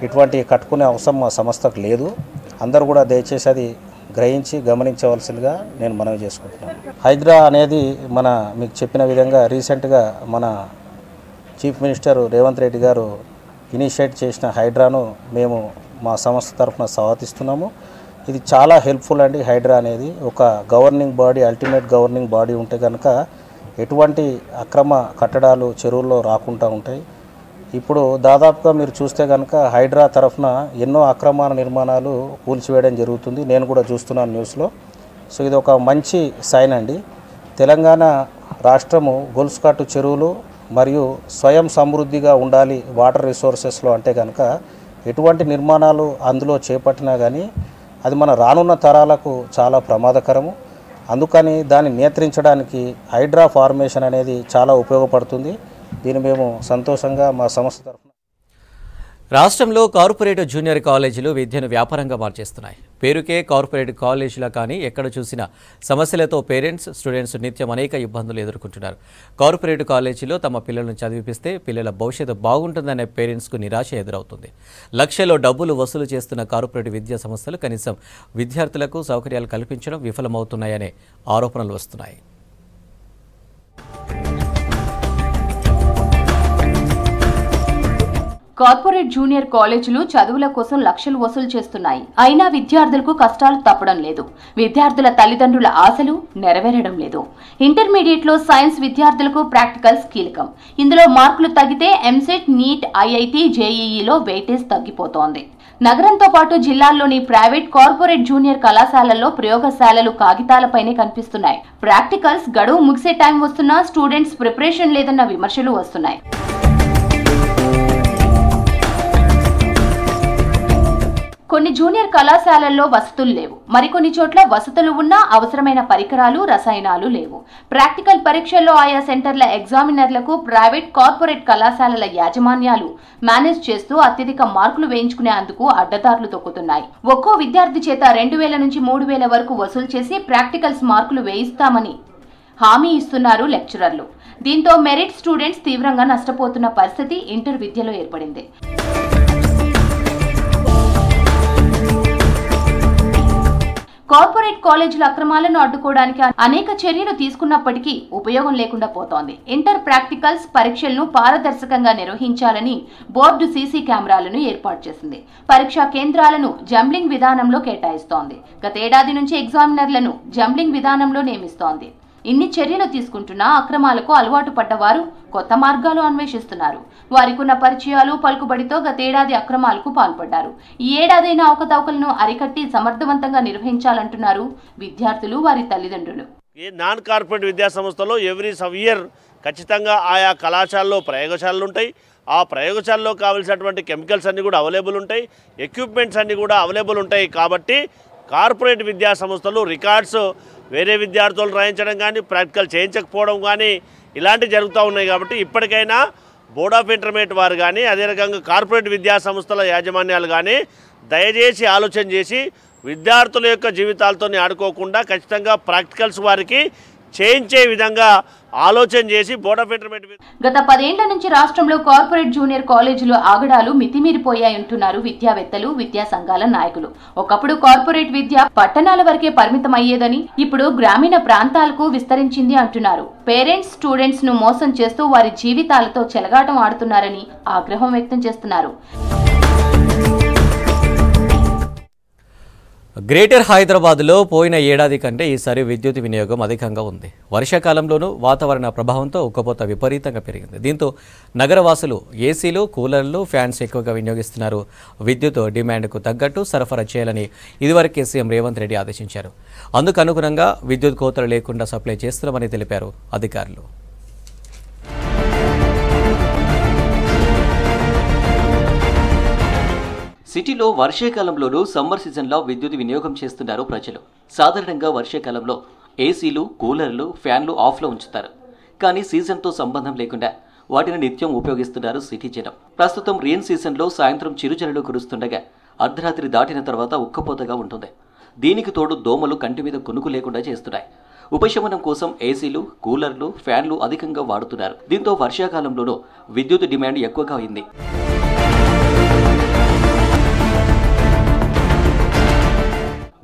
ఇటువంటి కట్టుకునే అవసరం మా సంస్థకు లేదు. అందరూ కూడా దయచేసి అది గ్రహించి గమనించవలసిందిగా నేను మనవి చేసుకుంటున్నాను. హైడ్రా అనేది మీకు చెప్పిన విధంగా రీసెంట్గా మన చీఫ్ మినిస్టర్ రేవంత్ రెడ్డి గారు ఇనిషియేట్ చేసిన హైడ్రాను మేము మా సంస్థ తరఫున స్వాగతిస్తున్నాము. ఇది చాలా హెల్ప్ఫుల్ అండి. హైడ్రా అనేది ఒక governing body, ultimate governing body ఉంటే కనుక ఎటువంటి అక్రమ కట్టడాలు చెరువుల్లో రాకుండా ఉంటాయి. ఇప్పుడు దాదాపుగా మీరు చూస్తే కనుక హైడ్రా తరఫున ఎన్నో అక్రమ నిర్మాణాలు కూల్చివేయడం జరుగుతుంది. నేను కూడా చూస్తున్నాను న్యూస్లో. సో ఇది ఒక మంచి సైన్ అండి. తెలంగాణ రాష్ట్రము గొలుసుకట్టు చెరువులు మరియు స్వయం సమృద్ధిగా ఉండాలి వాటర్ రిసోర్సెస్లో అంటే కనుక ఎటువంటి నిర్మాణాలు అందులో చేపట్టినా కానీ అది మన రానున్న తరాలకు చాలా ప్రమాదకరము. అందుకని దాన్ని నియంత్రించడానికి హైడ్రా ఫార్మేషన్ అనేది చాలా ఉపయోగపడుతుంది. దీన్ని మేము సంతోషంగా మా సంస్థ తరఫున. రాష్ట్రంలో కార్పొరేట్ జూనియర్ కాలేజీలు విద్యను వ్యాపారంగా మార్చేస్తున్నాయి. పేరుకే కార్పొరేట్ కాలేజీలా కానీ ఎక్కడ చూసినా సమస్యలతో పేరెంట్స్, స్టూడెంట్స్ నిత్యం అనేక ఇబ్బందులు ఎదుర్కొంటున్నారు. కార్పొరేట్ కాలేజీలో తమ పిల్లలను చదివిపిస్తే పిల్లల భవిష్యత్తు బాగుంటుందనే పేరెంట్స్కు నిరాశ ఎదురవుతుంది. లక్షల్లో డబ్బులు వసూలు చేస్తున్న కార్పొరేట్ విద్యా సంస్థలు కనీసం విద్యార్థులకు సౌకర్యాలు కల్పించడం విఫలమవుతున్నాయనే ఆరోపణలు వస్తున్నాయి. కార్పొరేట్ జూనియర్ కాలేజీలు చదువుల కోసం లక్షలు వసూలు చేస్తున్నాయి. అయినా విద్యార్థులకు కష్టాలు తప్పడం లేదు. విద్యార్థుల తల్లిదండ్రుల ఆశలు నెరవేరడం లేదు. ఇంటర్మీడియట్ లో సైన్స్ విద్యార్థులకు ప్రాక్టికల్స్ కీలకం. ఇందులో మార్కులు తగ్గితే ఎంసెట్, నీట్, IIT, JEEలో వెయిటేజ్ తగ్గిపోతోంది. నగరంతో పాటు జిల్లాల్లోని ప్రైవేట్, కార్పొరేట్ జూనియర్ కళాశాలల్లో ప్రయోగశాలలు కాగితాలపైనే కనిపిస్తున్నాయి. ప్రాక్టికల్స్ గడువు ముగిసే టైం వస్తున్నా స్టూడెంట్స్ ప్రిపరేషన్ లేదన్న విమర్శలు వస్తున్నాయి. కొన్ని జూనియర్ కళాశాలల్లో వసతులు లేవు. మరికొన్ని చోట్ల వసతులు ఉన్నా అవసరమైన పరికరాలు, రసాయనాలు లేవు. ప్రాక్టికల్ పరీక్షల్లో ఆయా సెంటర్ల ఎగ్జామినర్లకు ప్రైవేట్, కార్పొరేట్ కళాశాలల యాజమాన్యాలు మేనేజ్ చేస్తూ అత్యధిక మార్కులు వేయించుకునేందుకు అడ్డదారులు తొక్కుతున్నాయి. ఒక్కో విద్యార్థి చేత 2,000 నుంచి 3,000 వరకు వసూలు చేసి ప్రాక్టికల్స్ మార్కులు వేయిస్తామని హామీ ఇస్తున్నారు లెక్చరర్లు. దీంతో మెరిట్ స్టూడెంట్స్ తీవ్రంగా నష్టపోతున్న పరిస్థితి ఇంటర్ విద్యలో ఏర్పడింది. కార్పొరేట్ కాలేజీల అక్రమాలను అడ్డుకోవడానికి అనేక చర్యలు తీసుకున్నప్పటికీ ఉపయోగం లేకుండా పోతోంది. ఇంటర్ ప్రాక్టికల్స్ పరీక్షలను పారదర్శకంగా నిర్వహించాలని బోర్డు సీసీ కెమెరాలను ఏర్పాటు చేసింది. పరీక్షా కేంద్రాలను జంబ్లింగ్ విధానంలో కేటాయిస్తోంది. గతేడాది నుంచి ఎగ్జామినర్లను జంబ్లింగ్ విధానంలో నియమిస్తోంది. ఇన్ని చర్యలు తీసుకుంటున్నా అక్రమాలకు అలవాటు పడ్డవారు కొత్త మార్గాలు అన్వేషిస్తున్నారు. వారికున్న పరిచయాలు పలుకుబడితో గతేడాది అక్రమాలకు పాల్పడ్డారు. ఈ ఏడాదైనా అవకతవకలను అరికట్టి సమర్థవంతంగా నిర్వహించాలంటున్నారు విద్యార్థులు, వారి తల్లిదండ్రులు. ఈ నాన్ కార్పొరేట్ విద్యా సంస్థలో ఎవ్రీ ఇయర్ ఖచ్చితంగా ఆయా కళాశాలలో ప్రయోగశాలలు ఉంటాయి. ఆ ప్రయోగశాలలో కావాల్సినటువంటి కెమికల్స్ అన్నీ కూడా అవైలబుల్ ఉంటాయి, ఎక్విప్మెంట్స్ అన్నీ కూడా అవైలబుల్ ఉంటాయి. కాబట్టి కార్పొరేట్ విద్యా సంస్థలు రికార్డ్స్ వేరే విద్యార్థులు రాయించడం కానీ, ప్రాక్టికల్ చేయించకపోవడం కానీ ఇలాంటివి జరుగుతూ ఉన్నాయి. కాబట్టి ఇప్పటికైనా బోర్డ్ ఆఫ్ ఇంటర్మీడియట్ వారు కానీ, అదే రకంగా కార్పొరేట్ విద్యా సంస్థల యాజమాన్యాలు కానీ దయచేసి ఆలోచన చేసి విద్యార్థుల యొక్క జీవితాలతో ఆడుకోకుండా ఖచ్చితంగా ప్రాక్టికల్స్ వారికి చేయించే విధంగా ఆలోచన చేసి బోర్డ్ ఆఫ్ ఇంటర్మీడియట్. గత 10 ఏళ్ల నుంచి రాష్ట్రంలో కార్పొరేట్ జూనియర్ కాలేజీలు ఆగడాలు మితిమీరిపోయాయంటున్నారు విద్యావేత్తలు, విద్యా సంఘాల నాయకులు. ఒకప్పుడు కార్పొరేట్ విద్య పట్టణాల వరకే పరిమితం అయ్యేదని, ఇప్పుడు గ్రామీణ ప్రాంతాలకు విస్తరించింది అంటున్నారు. పేరెంట్స్, స్టూడెంట్స్ ను మోసం చేస్తూ వారి జీవితాలతో చెలగాటం ఆడుతున్నారని ఆగ్రహం వ్యక్తం చేస్తున్నారు. గ్రేటర్ హైదరాబాద్లో పోయిన ఏడాది కంటే ఈసారి విద్యుత్ వినియోగం అధికంగా ఉంది. వర్షాకాలంలోనూ వాతావరణ ప్రభావంతో ఉక్కపోత విపరీతంగా పెరిగింది. దీంతో నగరవాసులు ఏసీలు, కూలర్లు, ఫ్యాన్స్ ఎక్కువగా వినియోగిస్తున్నారు. విద్యుత్ డిమాండ్కు తగ్గట్టు సరఫరా చేయాలని ఇదివరకే సీఎం రేవంత్ రెడ్డి ఆదేశించారు. అందుకు అనుగుణంగా విద్యుత్ కోతలు లేకుండా సప్లై చేస్తున్నామని తెలిపారు అధికారులు. సిటీలో వర్షాకాలంలోనూ సమ్మర్ సీజన్లో విద్యుత్ వినియోగం చేస్తున్నారు ప్రజలు. సాధారణంగా వర్షాకాలంలో ఏసీలు, కూలర్లు, ఫ్యాన్లు ఆఫ్లో ఉంచుతారు. కానీ సీజన్తో సంబంధం లేకుండా వాటిని నిత్యం ఉపయోగిస్తున్నారు సిటీ జనం. ప్రస్తుతం రెయిన్ సీజన్లో సాయంత్రం చిరుజల్లులు కురుస్తుండగా అర్ధరాత్రి దాటిన తర్వాత ఉక్కపోతగా ఉంటుంది. దీనికి తోడు దోమలు కంటి మీద కునుకు లేకుండా చేస్తున్నాయి. ఉపశమనం కోసం ఏసీలు, కూలర్లు, ఫ్యాన్లు అధికంగా వాడుతున్నారు. దీంతో వర్షాకాలంలోనూ విద్యుత్ డిమాండ్ ఎక్కువగా అయింది.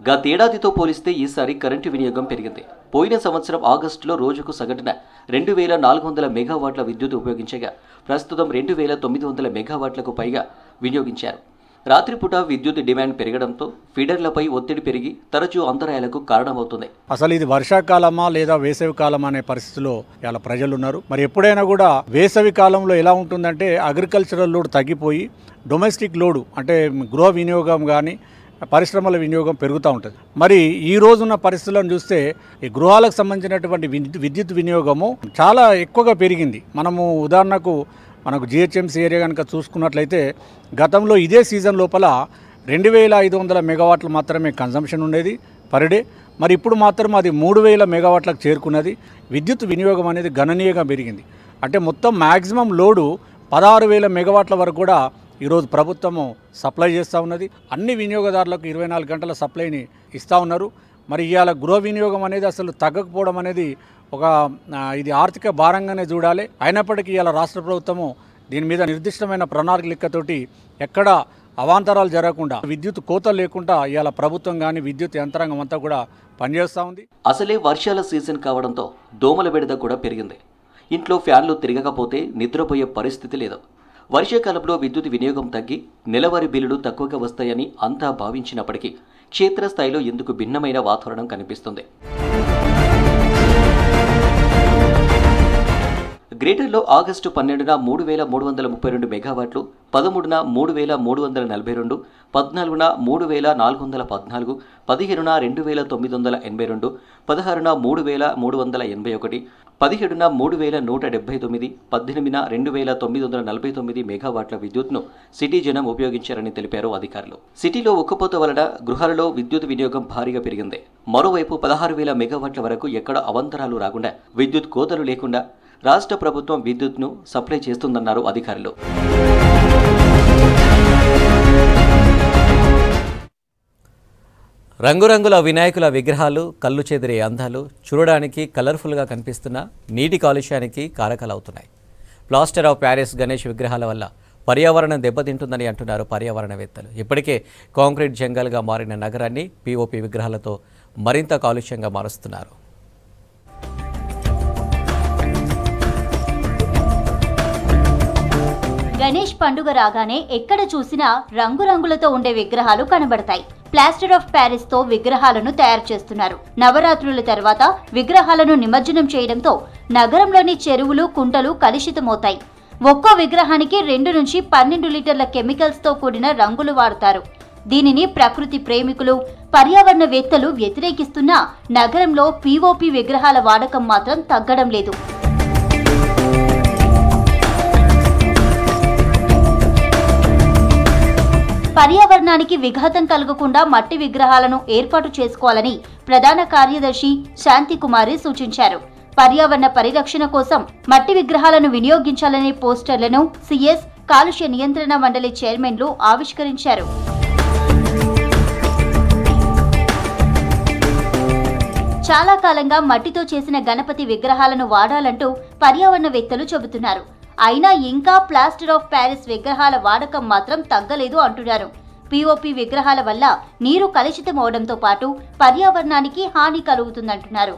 గతేడాదితో పోలిస్తే ఈసారి కరెంటు వినియోగం పెరిగింది. పోయిన సంవత్సరం ఆగస్టులో రోజుకు సగటున 2400 మెగావాట్ల విద్యుత్ ఉపయోగించగా ప్రస్తుతం 2900 మెగావాట్లకు పైగా వినియోగించారు. రాత్రిపూట విద్యుత్ డిమాండ్ పెరగడంతో ఫీడర్లపై ఒత్తిడి పెరిగి తరచూ అంతరాయాలకు కారణమవుతుంది. అసలు ఇది వర్షాకాలమా లేదా వేసవి కాలం అనే పరిస్థితిలో ఇలా ప్రజలు ఉన్నారు. మరి ఎప్పుడైనా కూడా వేసవి కాలంలో ఎలా ఉంటుందంటే అగ్రికల్చరల్ లోడ్ తగ్గిపోయి డొమెస్టిక్ లోడు అంటే గృహ వినియోగం కానీ పరిశ్రమల వినియోగం పెరుగుతూ ఉంటుంది. మరి ఈ రోజున్న పరిస్థితులను చూస్తే ఈ గృహాలకు సంబంధించినటువంటి విద్యుత్ వినియోగము చాలా ఎక్కువగా పెరిగింది. మనము ఉదాహరణకు మనకు జిహెచ్ఎంసీ ఏరియా కనుక చూసుకున్నట్లయితే గతంలో ఇదే సీజన్ లోపల 2500 మెగావాట్లు మాత్రమే కన్జంప్షన్ ఉండేది పర్ డే. మరి ఇప్పుడు మాత్రం అది 3000 మెగావాట్లకు చేరుకున్నది. విద్యుత్ వినియోగం అనేది గణనీయంగా పెరిగింది. అంటే మొత్తం మ్యాక్సిమం లోడు 16000 మెగావాట్ల వరకు కూడా ఈరోజు ప్రభుత్వము సప్లై చేస్తూ ఉన్నది. అన్ని వినియోగదారులకు 24 గంటల సప్లైని ఇస్తూ ఉన్నారు. మరి ఇవాళ గృహ వినియోగం అనేది అసలు తగ్గకపోవడం అనేది ఇది ఆర్థిక భారంగానే చూడాలి. అయినప్పటికీ ఇవాళ రాష్ట్ర ప్రభుత్వము దీని మీద నిర్దిష్టమైన ప్రణాళికతోటి ఎక్కడ అవాంతరాలు జరగకుండా విద్యుత్ కోతలు లేకుండా ఇవాళ ప్రభుత్వం కానీ విద్యుత్ యంత్రాంగం అంతా కూడా పనిచేస్తూ ఉంది. అసలే వర్షాల సీజన్ కావడంతో దోమల బెడద కూడా పెరిగింది. ఇంట్లో ఫ్యాన్లు తిరగకపోతే నిద్రపోయే పరిస్థితి లేదు. వర్షాకాలంలో విద్యుత్ వినియోగం తగ్గి నెలవారీ బిల్లులు తక్కువగా వస్తాయని అంతా భావించినప్పటికీ క్షేత్రస్థాయిలో ఎందుకు భిన్నమైన వాతావరణం కనిపిస్తుంది. గ్రేటర్లో ఆగస్టు 12న 3332 మెగావాట్లు, 13న 3342, 14న 3414, 15న 2982, 16న 3381, 17న 3179, 18న 2949 మెగావాట్ల విద్యుత్ను సిటీ జనం ఉపయోగించారని తెలిపారు అధికారులు. సిటీలో ఉక్కపోత వలన గృహాలలో విద్యుత్ వినియోగం భారీగా పెరిగింది. మరోవైపు 16000 మెగావాట్ల వరకు ఎక్కడ అవాంతరాలు రాకుండా విద్యుత్ కోతలు లేకుండా రాష్ట్ర ప్రభుత్వం విద్యుత్ను సప్లై చేస్తుందన్నారు అధికారులు. రంగురంగుల వినాయకుల విగ్రహాలు, కళ్ళు చెదిరే అందాలు, చూడడానికి కలర్ఫుల్గా కనిపిస్తున్న నీటి కాలుష్యానికి కారకాలవుతున్నాయి. ప్లాస్టర్ ఆఫ్ ప్యారిస్ గణేష్ విగ్రహాల వల్ల పర్యావరణం దెబ్బతింటుందని అంటున్నారు పర్యావరణవేత్తలు. ఇప్పటికే కాంక్రీట్ జంగల్గా మారిన నగరాన్ని పీఓపీ విగ్రహాలతో మరింత కాలుష్యంగా మారుస్తున్నారు. గణేష్ పండుగ రాగానే ఎక్కడ చూసినా రంగురంగులతో ఉండే విగ్రహాలు కనబడతాయి. ప్లాస్టర్ ఆఫ్ ప్యారిస్ తో విగ్రహాలను తయారు చేస్తున్నారు. నవరాత్రుల తర్వాత విగ్రహాలను నిమజ్జనం చేయడంతో నగరంలోని చెరువులు, కుంటలు కలుషితమవుతాయి. ఒక్కో విగ్రహానికి 2 నుంచి 12 లీటర్ల కెమికల్స్ తో కూడిన రంగులు వాడతారు. దీనిని ప్రకృతి ప్రేమికులు, పర్యావరణవేత్తలు వ్యతిరేకిస్తున్నా నగరంలో పీఓపీ విగ్రహాల వాడకం మాత్రం తగ్గడం లేదు. పర్యావరణానికి విఘాతం కలగకుండా మట్టి విగ్రహాలను ఏర్పాటు చేసుకోవాలని ప్రధాన కార్యదర్శి శాంతికుమారి సూచించారు. పర్యావరణ పరిరక్షణ కోసం మట్టి విగ్రహాలను వినియోగించాలనే పోస్టర్లను సిఎస్, కాలుష్య నియంత్రణ మండలి చైర్మన్లు ఆవిష్కరించారు. చాలా కాలంగా మట్టితో చేసిన గణపతి విగ్రహాలను వాడాలంటూ పర్యావరణవేత్తలు చెబుతున్నారు. అయినా ఇంకా ప్లాస్టర్ ఆఫ్ ప్యారిస్ విగ్రహాల వాడకం మాత్రం తగ్గలేదు అంటున్నారు. పీఓపీ విగ్రహాల వల్ల నీరు కలుషితమవడంతో పాటు పర్యావరణానికి హాని కలుగుతుందంటున్నారు.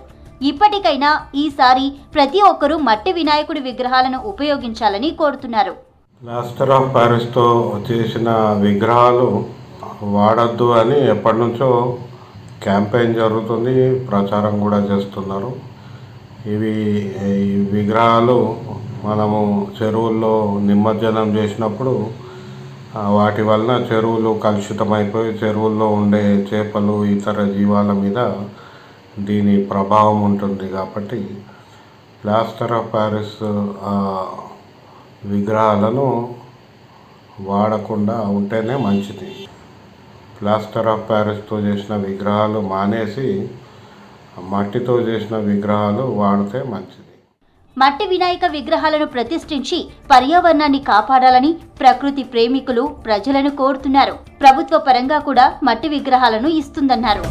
ఇప్పటికైనా ఈసారి ప్రతి ఒక్కరూ మట్టి వినాయకుడి విగ్రహాలను ఉపయోగించాలని కోరుతున్నారు. ప్లాస్టర్ ఆఫ్ ప్యారిస్తో చేసిన విగ్రహాలు వాడద్దు అని ఎప్పటి నుంచో క్యాంపెయిన్ జరుగుతుంది, ప్రచారం కూడా చేస్తున్నారు. ఈ విగ్రహాలు మనము చెరువుల్లో నిమజ్జనం చేసినప్పుడు వాటి వలన చెరువులు కలుషితమైపోయి చెరువుల్లో ఉండే చేపలు, ఇతర జీవాల మీద దీని ప్రభావం ఉంటుంది. కాబట్టి ప్లాస్టర్ ఆఫ్ ప్యారిస్ విగ్రహాలను వాడకుండా ఉంటేనే మంచిది. ప్లాస్టర్ ఆఫ్ ప్యారిస్తో చేసిన విగ్రహాలు మానేసి మట్టితో చేసిన విగ్రహాలు వాడితే మంచిది. మట్టి వినాయక విగ్రహాలను ప్రతిష్ఠించి పర్యావరణాన్ని కాపాడాలని ప్రకృతి ప్రేమికులు ప్రజలను కోరుతున్నారు. ప్రభుత్వ పరంగా కూడా మట్టి విగ్రహాలను ఇస్తుందన్నారు.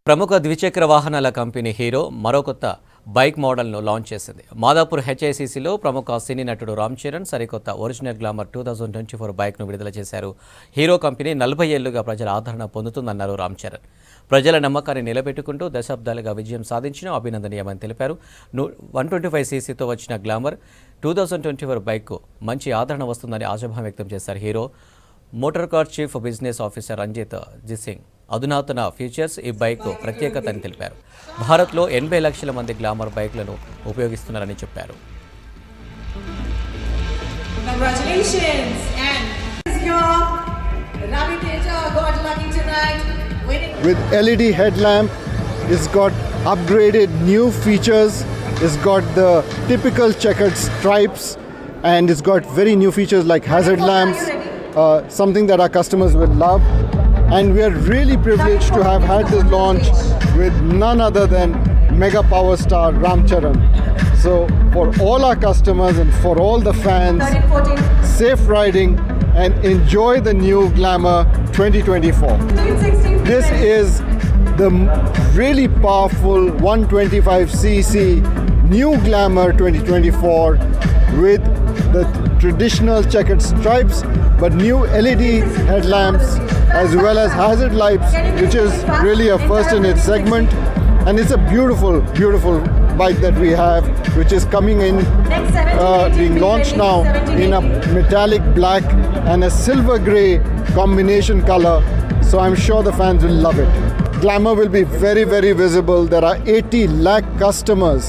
ప్రముఖ ద్విచక్ర వాహనాల కంపెనీ హీరో మరో కొత్త బైక్ మోడల్ను లాంచ్ చేసింది. మాదాపూర్ హెచ్ఐసిసిలో ప్రముఖ సినీ నటుడు రామ్ చరణ్ సరికొత్త ఒరిజినల్ గ్లామర్ 2024 బైక్ను విడుదల చేశారు. హీరో కంపెనీ 40 ఏళ్లుగా ప్రజల ఆదరణ పొందుతుందన్నారు రామ్ చరణ్. ప్రజల నమ్మకాన్ని నిలబెట్టుకుంటూ దశాబ్దాలుగా విజయం సాధించిన అభినందనీయమని తెలిపారు. 125cc వచ్చిన గ్లామర్ 2024 బైక్కు మంచి ఆదరణ వస్తుందని ఆశాభావం వ్యక్తం చేశారు. Hero motor car chief business officer Ranjit Jisingh అధునాతన ఫీచర్స్ ఈ బైక్ ప్రత్యేకత అని తెలిపారు. భారత్లో 80 లక్షల మంది గ్లామర్ బైక్లను ఉపయోగిస్తున్నారని చెప్పారు. With LED headlamp, it's got upgraded new features. It's got the typical checkered stripes, and it's got very new features like hazard lamps, something that our customers will love. And we are really privileged to have had this launch with none other than mega power star Ram Charan. So for all our customers and for all the fans, safe riding and enjoy the new Glamour 2024. This is the really powerful 125cc new Glamour 2024 with the traditional checkered stripes but new LED headlamps as well as hazard lights, which is really a first in its segment. And it's a beautiful, beautiful bike that we have, which is coming in, being launched now in a metallic black and a silver grey combination color. So I'm sure the fans will love it. Glamour will be very, very visible. There are 80 lakh customers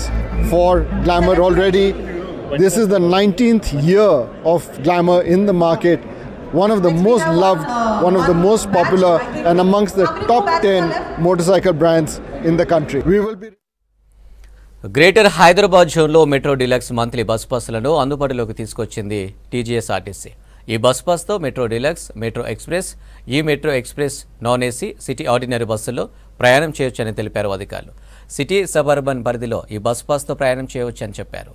for Glamour already. This is the 19th year of Glamour in the market. One of the most loved, one of the most popular, and amongst the top 10 motorcycle brands in the country. We will be. Greater Hyderabad జోన్లో మెట్రో డిలక్స్ మంత్లీ బస్ పాస్లను అందుబాటులోకి తీసుకొచ్చింది టీజీఎస్ఆర్టీసీ. ఈ బస్ పాస్తో మెట్రో డిలక్స్, మెట్రో ఎక్స్ప్రెస్, ఈ metro express, non AC, city ordinary బస్సుల్లో ప్రయాణం చేయొచ్చని తెలిపారు అధికారులు. సిటీ సబర్బన్ పరిధిలో ఈ బస్ పాస్తో ప్రయాణం చేయవచ్చని చెప్పారు.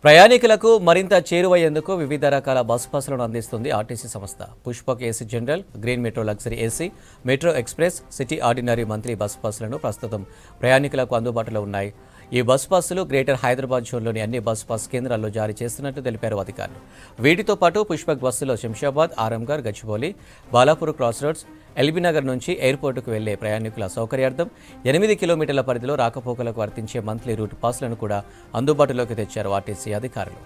ప్రయాణికులకు మరింత చేరువయ్యేందుకు వివిధ రకాల బస్ పాసులను అందిస్తుంది ఆర్టీసీ సంస్థ. Pushpak AC general, green metro luxury AC, metro express, city ordinary monthly bus పాసులను ప్రస్తుతం ప్రయాణికులకు అందుబాటులో ఉన్నాయి. ఈ బస్ పాసులు గ్రేటర్ హైదరాబాద్ జోన్లోని అన్ని బస్ పాస్ కేంద్రాల్లో జారీ చేస్తున్నట్లు తెలిపారు అధికారులు. వీటితో పాటు పుష్పక్ బస్సులో శంషాబాద్, ఆరంఘర్, గచ్చిబౌలి, బాలాపూర్ క్రాస్ రోడ్స్, ఎల్బీనగర్ నుంచి ఎయిర్పోర్టుకు వెళ్లే ప్రయాణికుల సౌకర్యార్థం 8 కిలోమీటర్ల పరిధిలో రాకపోకలకు వర్తించే మంత్లీ రూట్ పాస్లను కూడా అందుబాటులోకి తెచ్చారు ఆర్టీసీ అధికారులు.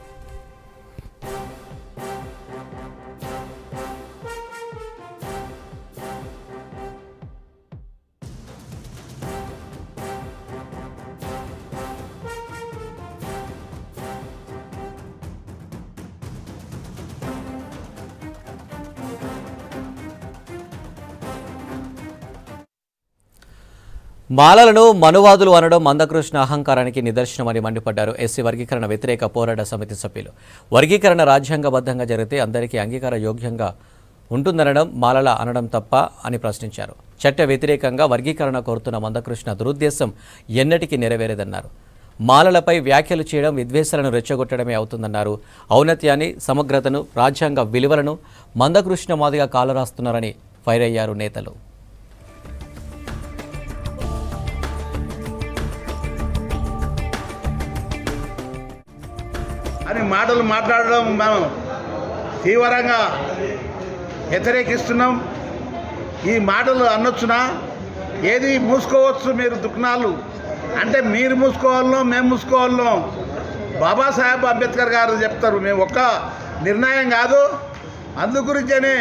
మాలలను మనువాదులు అనడం మందకృష్ణ అహంకారానికి నిదర్శనమని మండిపడ్డారు ఎస్సీ వర్గీకరణ వ్యతిరేక పోరాట సమితి సభ్యులు. వర్గీకరణ రాజ్యాంగబద్ధంగా జరిగితే అందరికీ అంగీకార యోగ్యంగా ఉంటుందనడం మాలల అనడం తప్ప అని ప్రశ్నించారు. చట్ట వ్యతిరేకంగా వర్గీకరణ కోరుతున్న మందకృష్ణ దురుద్దేశం ఎన్నటికీ నెరవేరేదన్నారు. మాలలపై వ్యాఖ్యలు చేయడం విద్వేషాలను రెచ్చగొట్టడమే అవుతుందన్నారు. ఔన్నత్యాన్ని, సమగ్రతను, రాజ్యాంగ విలువలను మందకృష్ణ మాదిగా కాలరాస్తున్నారని ఫైర్ అయ్యారు నేతలు. అని మాటలు మాట్లాడడం మనం తీవ్రంగా వ్యతిరేకిస్తున్నాం. ఈ మాటలు అనొచ్చునా? ఏది మూసుకోవచ్చు మీరు దుఃఖనాలు అంటే మీరు మూసుకోవాలనో మేము మూసుకోవాలనో బాబాసాహెబ్ అంబేద్కర్ గారు చెప్తారు. మేము ఒక్క నిర్ణయం కాదు. అందు గురించనే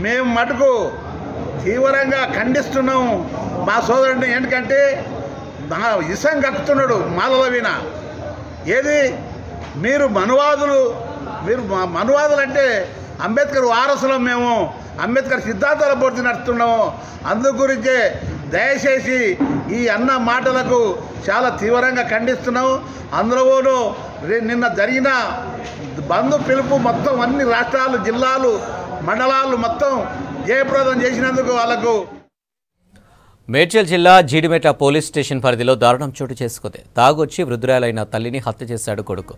మేము మటుకు తీవ్రంగా ఖండిస్తున్నాం మా సోదరుడిని. ఎందుకంటే నా ఇసం కక్కుతున్నాడు మాలల విన. ఏది మీరు మనువాదులు, మీరు మనువాదులు అంటే అంబేద్కర్ వారసులం, మేము అంబేద్కర్ సిద్ధాంతాల పోటీ నడుస్తున్నాము. అందు గురించే దయచేసి ఈ అన్న మాటలకు చాలా తీవ్రంగా ఖండిస్తున్నాము. అందులోనూ నిన్న జరిగిన బంధు పిలుపు మొత్తం అన్ని రాష్ట్రాలు, జిల్లాలు, మండలాలు మొత్తం జయప్రదం చేసినందుకు వాళ్ళకు. మేడ్చల్ జిల్లా జీడిమెట పోలీస్ స్టేషన్ పరిధిలో దారుణం చోటు చేసుకుంది. తాగొచ్చి వృద్ధురాలైన తల్లిని హత్య చేశాడు కొడుకు.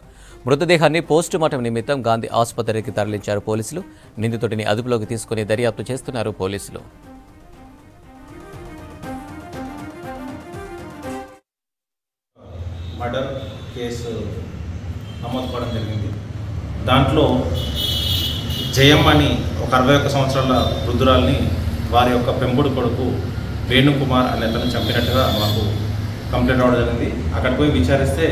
మృతదేహాన్ని పోస్టుమార్టం నిమిత్తం గాంధీ ఆసుపత్రికి తరలించారు పోలీసులు. నిందితుడిని అదుపులోకి తీసుకుని దర్యాప్తు చేస్తున్నారు పోలీసులు. మర్డర్ కేసు నమోదు కావడం జరిగింది. దాంట్లో జయమ్మ అని ఒక 61 సంవత్సరాల వృద్ధురాల్ని వారి యొక్క పెంపుడు కొడుకు వేణుకుమార్ అనే అతను చంపినట్టుగా మాకు కంప్లైంట్ రావడం జరిగింది. అక్కడికి పోయి విచారిస్తే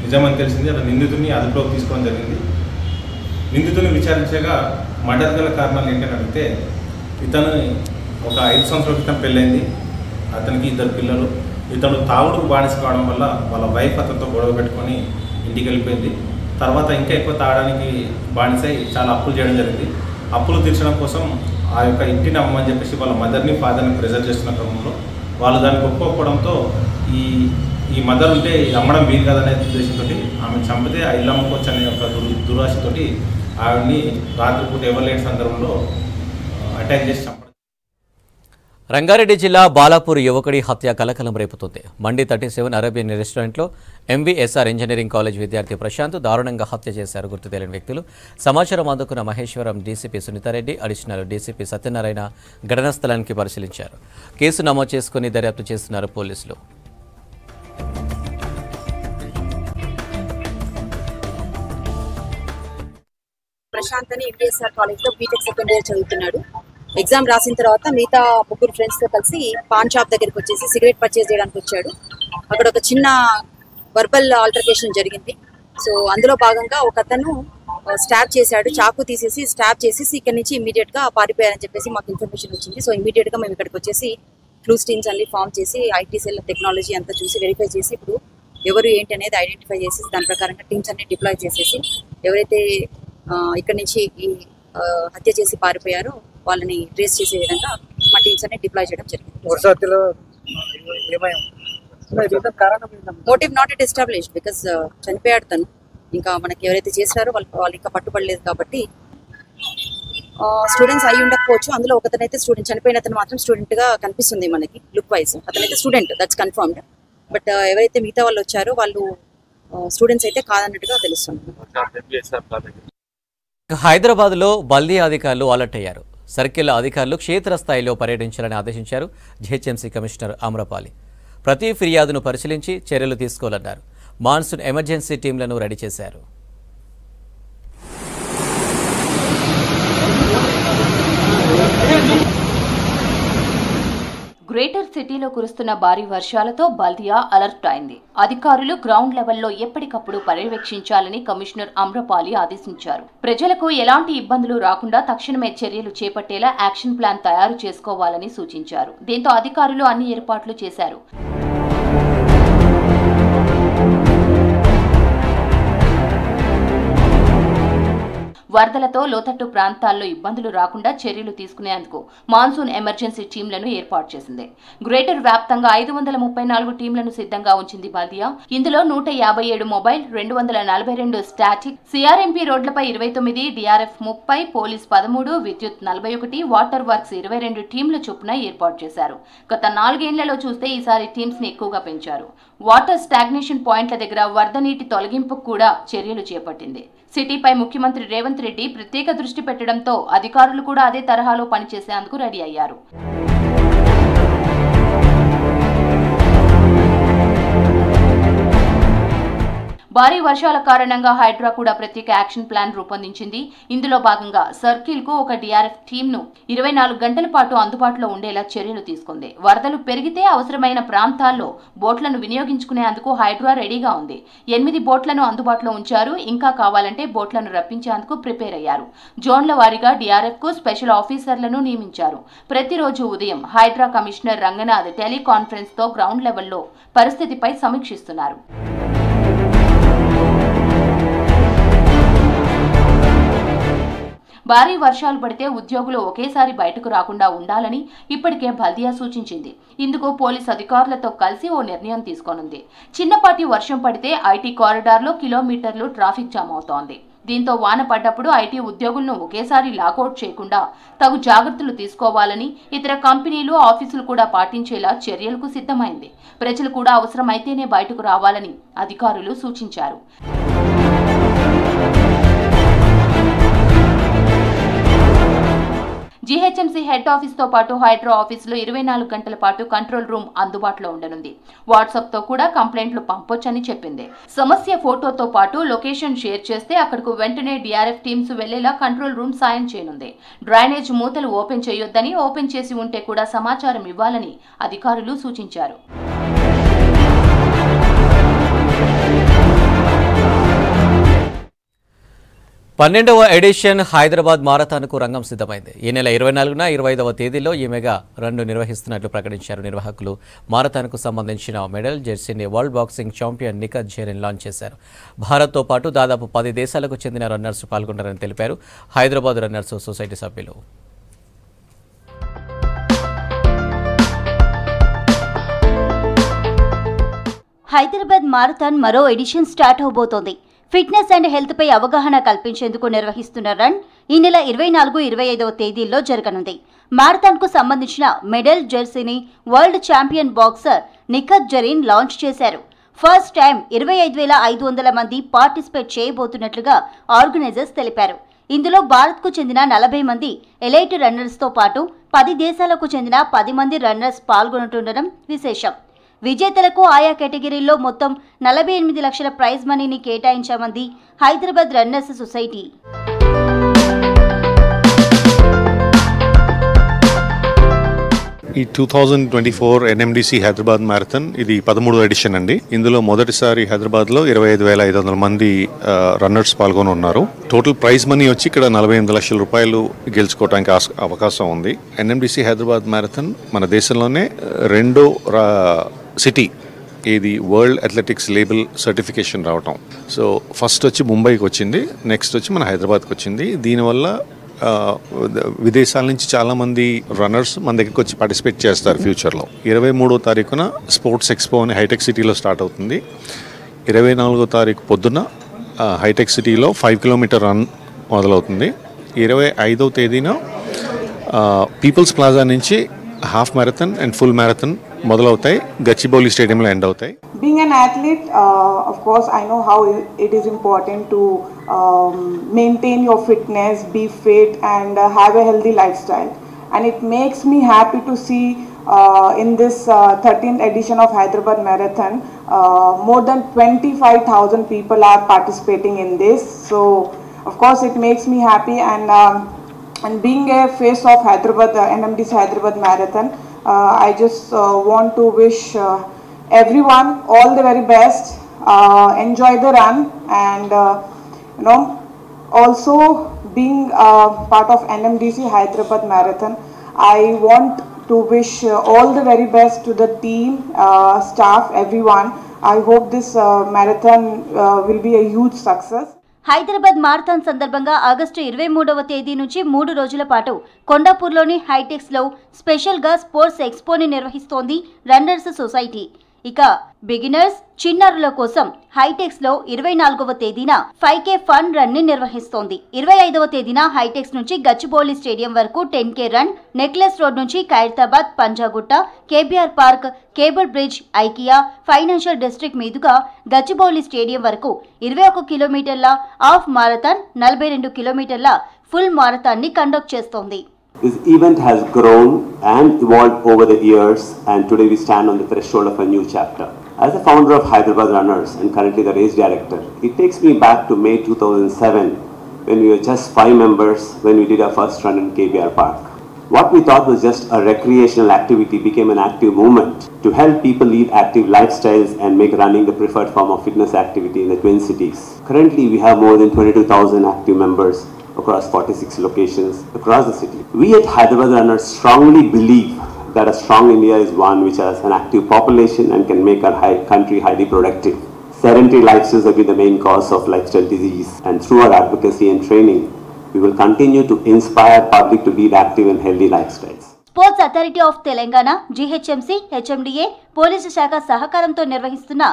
నిజమని తెలిసింది. అతను నిందితుడిని అదుపులోకి తీసుకోవడం జరిగింది. నిందితుడిని విచారించగా మర్డర్ గల కారణాలు ఏంటని అడిగితే ఇతను ఒక 5 సంవత్సరాల క్రితం పెళ్ళైంది. అతనికి 2 పిల్లలు. ఇతడు తాగుడుకు బానిస కావడం వల్ల వాళ్ళ వైఫ్ అతనితో గొడవ పెట్టుకొని ఇంటికి వెళ్ళిపోయింది. తర్వాత ఇంకా ఎక్కువ తాగడానికి బానిసై చాలా అప్పులు చేయడం జరిగింది. అప్పులు తీర్చడం కోసం ఆ యొక్క ఇంటిని అమ్మని చెప్పేసి వాళ్ళ మదర్ని, ఫాదర్ని ప్రెజర్ చేస్తున్న క్రమంలో వాళ్ళు దానికి ఒప్పుకోకపోవడంతో ఈ మదర్ ఉంటే అమ్మడం వీలు కాదనే ఉద్దేశంతో ఆమె చంపితే ఆ ఇల్లు అమ్ముకోవచ్చు అనే ఒక దురాశతోటి ఆవిడ్ని రాత్రిపూట ఎవరు సందర్భంలో అటాక్ చేసి చంపడం. రంగారెడ్డి జిల్లా బాలాపూర్ యువకుడి హత్య కలకలం రేపుతుంది. మండి 37 అరేబియన్ రెస్టారెంట్లో ఎంవీఎస్ఆర్ ఇంజనీరింగ్ కాలేజ్ విద్యార్థి ప్రశాంత్ దారుణంగా హత్య చేశారు గుర్తు తెలియని వ్యక్తులు. సమాచారం అందుకున్న Maheshwaram DCP Sunitha Reddy, additional DCP Satyanarayana ఘటనా స్థలానికి పరిశీలించారు. కేసు నమోదు చేసుకుని దర్యాప్తు చేస్తున్నారు పోలీసులు. ప్రశాంత్ అని ఎంవీఎస్ఆర్ కాలేజ్లో బీటెక్ సెకండ్ ఇయర్ చదువుతున్నాడు. ఎగ్జామ్ రాసిన తర్వాత మిగతా 3 ఫ్రెండ్స్తో కలిసి పాన్ షాప్ దగ్గరికి వచ్చేసి సిగరెట్ పర్చేస్ చేయడానికి వచ్చాడు. అక్కడ ఒక చిన్న వర్బల్ ఆల్టర్కేషన్ జరిగింది. సో అందులో భాగంగా ఒక అతను స్టాబ్ చేశాడు. చాకు తీసేసి స్టాబ్ చేసేసి ఇక్కడ నుంచి ఇమీడియట్గా పారిపోయారని చెప్పేసి మాకు ఇన్ఫర్మేషన్ వచ్చింది. సో ఇమీడియట్గా మేము ఇక్కడికి వచ్చేసి క్లూస్ టీమ్స్ అన్ని ఫామ్ చేసి ఐటీ సెల్ టెక్నాలజీ అంతా చూసి వెరిఫై చేసి ఇప్పుడు ఎవరు ఏంటి అనేది ఐడెంటిఫై చేసి దాని ప్రకారంగా టీమ్స్ అన్ని డిప్లాయ్ చేసేసి ఎవరైతే ఇక్కడ నుంచి ఈ హత్య చేసి పారిపోయారో వాళ్ళని ట్రేస్ చేసే విధంగా మా టీమ్స్ అన్ని డిప్లాయ్ చేయడం జరిగింది. Motive not yet establish because చనిపోయాడు తను. ఇంకా మనకి ఎవరైతే చేశారో వాళ్ళు ఇంకా పట్టుబడలేదు కాబట్టి స్టూడెంట్స్ అయి ఉండకపోవచ్చు. అందులో ఒకతనైతే స్టూడెంట్, చనిపోయిన అతను మాత్రం స్టూడెంట్ గా కనిపిస్తుంది మనకి లుక్ వైజ్. అతనైతే స్టూడెంట్, దట్స్ కన్ఫర్మ్డ్. బట్ ఎవరైతే మిగతా వాళ్ళు వచ్చారో వాళ్ళు స్టూడెంట్స్ అయితే కాదన్నట్టుగా తెలుస్తుంది. హైదరాబాద్లో బల్దీ అధికారులు అలర్ట్ అయ్యారు. సర్కిల్ అధికారులు క్షేత్రస్థాయిలో పర్యటించాలని ఆదేశించారు జీహెచ్ఎంసీ కమిషనర్ అమ్రపాలి. ప్రతి ఫిర్యాదును పరిశీలించి చర్యలు తీసుకోవాలన్నారు. మాన్సూన్ ఎమర్జెన్సీ టీంలను రెడీ చేశారు. గ్రేటర్ సిటీలో కురుస్తున్న భారీ వర్షాలతో బల్దియా అలర్ట్ అయింది. అధికారులు గ్రౌండ్ లెవెల్లో ఎప్పటికప్పుడు పర్యవేక్షించాలని కమిషనర్ అమ్రపాలి ఆదేశించారు. ప్రజలకు ఎలాంటి ఇబ్బందులు రాకుండా తక్షణమే చర్యలు చేపట్టేలా యాక్షన్ ప్లాన్ తయారు చేసుకోవాలని సూచించారు. దీంతో అధికారులు అన్ని ఏర్పాట్లు చేశారు. వరదలతో లోతట్టు ప్రాంతాల్లో ఇబ్బందులు రాకుండా చర్యలు తీసుకునేందుకు మాన్సూన్ ఎమర్జెన్సీ టీంలను ఏర్పాటు చేసింది. గ్రేటర్ వ్యాప్తంగా 534 టీంలను సిద్ధంగా ఉంచింది బల్దియా. ఇందులో 157 మొబైల్, 242 స్టాటిక్, సిఆర్ఎంపీ రోడ్లపై 29, డిఆర్ఎఫ్ 30, పోలీస్ 13, విద్యుత్ 41, వాటర్ వర్క్స్ 22 టీంల చొప్పున ఏర్పాటు చేశారు. గత 4 ఏళ్లలో చూస్తే ఈసారి టీమ్స్ ని ఎక్కువగా పెంచారు. వాటర్ స్టాగ్నేషన్ పాయింట్ల దగ్గర వరద నీటి తొలగింపుకు కూడా చర్యలు చేపట్టింది. సిటీపై ముఖ్యమంత్రి రేవంత్ రెడ్డి ప్రత్యేక దృష్టి పెట్టడంతో అధికారులు కూడా అదే తరహాలో పనిచేసేందుకు రెడీ అయ్యారు. భారీ వర్షాల కారణంగా హైడ్రా కూడా ప్రత్యేక యాక్షన్ ప్లాన్ రూపొందించింది. ఇందులో భాగంగా సర్కిల్ కు ఒక డిఆర్ఎఫ్ టీంను 24 గంటల పాటు అందుబాటులో ఉండేలా చర్యలు తీసుకుంది. వరదలు పెరిగితే అవసరమైన ప్రాంతాల్లో బోట్లను వినియోగించుకునేందుకు హైడ్రా రెడీగా ఉంది. 8 బోట్లను అందుబాటులో ఉంచారు. ఇంకా కావాలంటే బోట్లను రప్పించేందుకు ప్రిపేర్ అయ్యారు. జోన్ల వారీగా డిఆర్ఎఫ్ కు స్పెషల్ ఆఫీసర్లను నియమించారు. ప్రతిరోజు ఉదయం హైడ్రా కమిషనర్ రంగనాథ్ టెలికాన్ఫరెన్స్ తో గ్రౌండ్ లెవెల్లో పరిస్థితిపై సమీక్షిస్తున్నారు. భారీ వర్షాలు పడితే ఉద్యోగులు ఒకేసారి బయటకు రాకుండా ఉండాలని ఇప్పటికే బల్దియా సూచించింది. ఇందుకు పోలీస్ అధికారులతో కలిసి ఓ నిర్ణయం తీసుకోనుంది. చిన్నపాటి వర్షం పడితే ఐటీ కారిడార్లో కిలోమీటర్లు ట్రాఫిక్ జామ్ అవుతోంది. దీంతో వాన పడ్డప్పుడు ఐటీ ఉద్యోగులను ఒకేసారి లాకౌట్ చేయకుండా తగు జాగ్రత్తలు తీసుకోవాలని ఇతర కంపెనీలు, ఆఫీసులు కూడా పాటించేలా చర్యలకు సిద్ధమైంది. ప్రజలు కూడా అవసరమైతేనే బయటకు రావాలని అధికారులు సూచించారు. జీహెచ్ఎంసీ హెడ్ ఆఫీస్ తో పాటు హైడ్రా ఆఫీసులో 24 గంటల పాటు కంట్రోల్ రూమ్ అందుబాటులో ఉండనుంది. వాట్సాప్ తో కూడా కంప్లైంట్లు పంపొచ్చని చెప్పింది. సమస్య ఫోటోతో పాటు లొకేషన్ షేర్ చేస్తే అక్కడకు వెంటనే డిఆర్ఎఫ్ టీమ్స్ వెళ్లేలా కంట్రోల్ రూమ్ సాయం చేయనుంది. డ్రైనేజ్ మూతలు ఓపెన్ చేయొద్దని, ఓపెన్ చేసి ఉంటే కూడా సమాచారం ఇవ్వాలని అధికారులు సూచించారు. పన్నెండవ ఎడిషన్ హైదరాబాద్ మారథాన్కు రంగం సిద్ధమైంది. ఈ నెల 24న 25వ తేదీలో ఈ మెగా రన్ను నిర్వహిస్తున్నట్లు ప్రకటించారు నిర్వాహకులు. మారథాన్కు సంబంధించిన మెడల్ జెర్సీని world boxing champion Nikhat Zareen launch చేశారు. భారత్తో పాటు దాదాపు 10 దేశాలకు చెందిన రన్నర్స్ పాల్గొన్నారని తెలిపారు హైదరాబాద్ రన్నర్స్ సొసైటీ సభ్యులు. హైదరాబాద్ మారథాన్ మరో ఎడిషన్ స్టార్ట్ అవబోతోంది. ఫిట్నెస్ అండ్ హెల్త్ పై అవగాహన కల్పించేందుకు నిర్వహిస్తున్న రన్ ఈ నెల 24, 25వ తేదీల్లో జరగనుంది. మారథాన్ కు సంబంధించిన మెడల్ జెర్సీని world champion boxer Nikhat Zareen launch చేశారు. ఫస్ట్ టైం 25,500 మంది పార్టిసిపేట్ చేయబోతున్నట్లుగా ఆర్గనైజర్స్ తెలిపారు. ఇందులో భారత్కు చెందిన 40 మంది ఎలైట్ రన్నర్స్ తో పాటు 10 దేశాలకు చెందిన 10 మంది రన్నర్స్ పాల్గొంటుండడం విశేషం. విజేతలకు ఆయా కేటగిరీల్లో మొత్తం 48 లక్షల ప్రైజ్ మనీని కేటాయించామంది హైదరాబాద్ రన్నర్స్ సొసైటీ. ఈ 2024 ఎన్ఎండిసి హైదరాబాద్ మ్యారథాన్ ఇది 13వ ఎడిషన్ అండి. ఇందులో మొదటిసారి హైదరాబాద్లో 25,500 మంది రన్నర్స్ పాల్గొని ఉన్నారు. టోటల్ ప్రైజ్ మనీ వచ్చి ఇక్కడ 48 లక్షల రూపాయలు గెలుచుకోవడానికి అవకాశం ఉంది. ఎన్ఎండిసి హైదరాబాద్ మ్యారథాన్ మన దేశంలోనే రెండో సిటీ ఇది వరల్డ్ అథ్లెటిక్స్ లేబుల్ సర్టిఫికేషన్ రావటం. సో ఫస్ట్ వచ్చి ముంబైకి వచ్చింది, నెక్స్ట్ వచ్చి మన హైదరాబాద్కి వచ్చింది. దీనివల్ల విదేశాల నుంచి చాలామంది రన్నర్స్ మన దగ్గరికి వచ్చి పార్టిసిపేట్ చేస్తారు ఫ్యూచర్లో. 23వ తారీఖున స్పోర్ట్స్ ఎక్స్పో అని హైటెక్ సిటీలో స్టార్ట్ అవుతుంది. 24వ తారీఖు పొద్దున హైటెక్ సిటీలో 5 కిలోమీటర్ రన్ మొదలవుతుంది. 25వ తేదీన పీపుల్స్ ప్లాజా నుంచి half marathon and full marathon మొదలవుతాయి, గచ్చిబౌలి స్టేడియంలో ఎండ్ అవుతాయి. Being an athlete, of course, I know how it is important to maintain your fitness, be fit, and have a healthy lifestyle. And it makes me happy to see in this 13th edition of Hyderabad Marathon, more than 25,000 people are participating in this. So, of course, it makes me happy. And being a face of Hyderabad, NMDC Hyderabad Marathon, I just want to wish everyone all the very best. Enjoy the run, and also being part of NMDC Hyderabad Marathon, I want to wish all the very best to the team, staff, everyone. I hope this marathon will be a huge success. Hyderabad marathon సందర్భంగా ఆగస్టు 23వ తేదీ నుంచి 3 రోజుల పాటు కొండాపూర్లోని హైటెక్స్లో స్పెషల్గా స్పోర్ట్స్ ఎక్స్పోని నిర్వహిస్తోంది రన్నర్స్ సొసైటీ. ఇక బిగినర్స్, చిన్నారుల కోసం హైటెక్స్లో 24వ తేదీన 5K ఫన్ రన్ ని నిర్వహిస్తోంది. 25వ తేదీన హైటెక్స్ నుంచి గచ్చిబౌలి స్టేడియం వరకు 10K రన్, నెక్లెస్ రోడ్ నుంచి Khairatabad, Panjagutta, KBR park, cable bridge, IKEA, financial district మీదుగా గచ్చిబౌలి స్టేడియం వరకు 21 కిలోమీటర్ల హాఫ్ మారథాన్, 42 కిలోమీటర్ల ఫుల్ మారథాన్ ని కండక్ట్ చేస్తోంది. This event has grown and evolved over the years, and today we stand on the threshold of a new chapter. As the founder of Hyderabad Runners and currently the race director, it takes me back to May 2007 when we were just 5 members when we did our first run in KBR Park. What we thought was just a recreational activity became an active movement to help people lead active lifestyles and make running the preferred form of fitness activity in the Twin Cities. Currently we have more than 22,000 active members across 46 locations across the city. We at Hyderabad Runners strongly believe that a strong India is one which has an active population and can make our country highly productive. Sedentary lifestyles have been the main cause of lifestyle disease, and through our advocacy and training, we will continue to inspire public to lead active and healthy lifestyles. Sports authority of Telangana, GHMC, HMDA, police శాఖ సహకారంతో నిర్వహిస్తున్న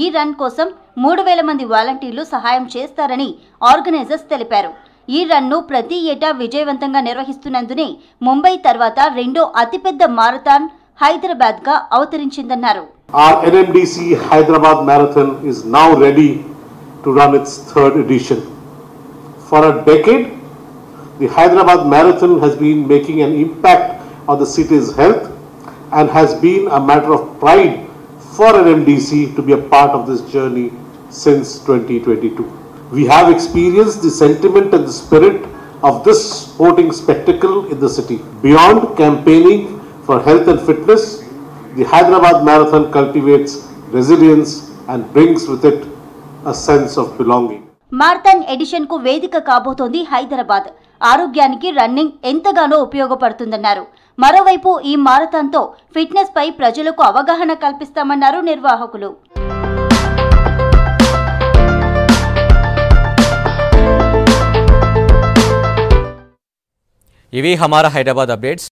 ఈ రన్ కోసం 3,000 మంది వాలంటీర్లు సహాయం చేస్తారని ఆర్గనైజర్స్ తెలిపారు. ఈ రన్ను ప్రతి ఏటా విజయవంతంగా నిర్వహిస్తున్నందునే ముంబై తర్వాత రెండో అతిపెద్ద marathon హైదరాబాద్గా అవతరించిందన్నారు. Our NMDC Hyderabad Marathon is now ready to run its 3rd edition. For a decade, the Hyderabad Marathon has been making an impact on the city's health and has been a matter of pride for NMDC to be a part of this journey since 2022. We have experienced the sentiment and the spirit of this sporting spectacle in the city. Beyond campaigning for health and fitness, the Hyderabad Marathon cultivates resilience and brings with it a sense of belonging. Marathon edition కు వేదిక కాబోతోంది హైదరాబాద్. ఆరోగ్యానికి రన్నింగ్ ఎంతగానో ఉపయోగపడుతుందన్నారు. మరోవైపు ఈ మారథాన్ తో ఫిట్నెస్ పై ప్రజలకు అవగాహన కల్పిస్తామన్నారు నిర్వాహకులు. ఇవి హమారా హైదరాబాద్ అప్డేట్స్.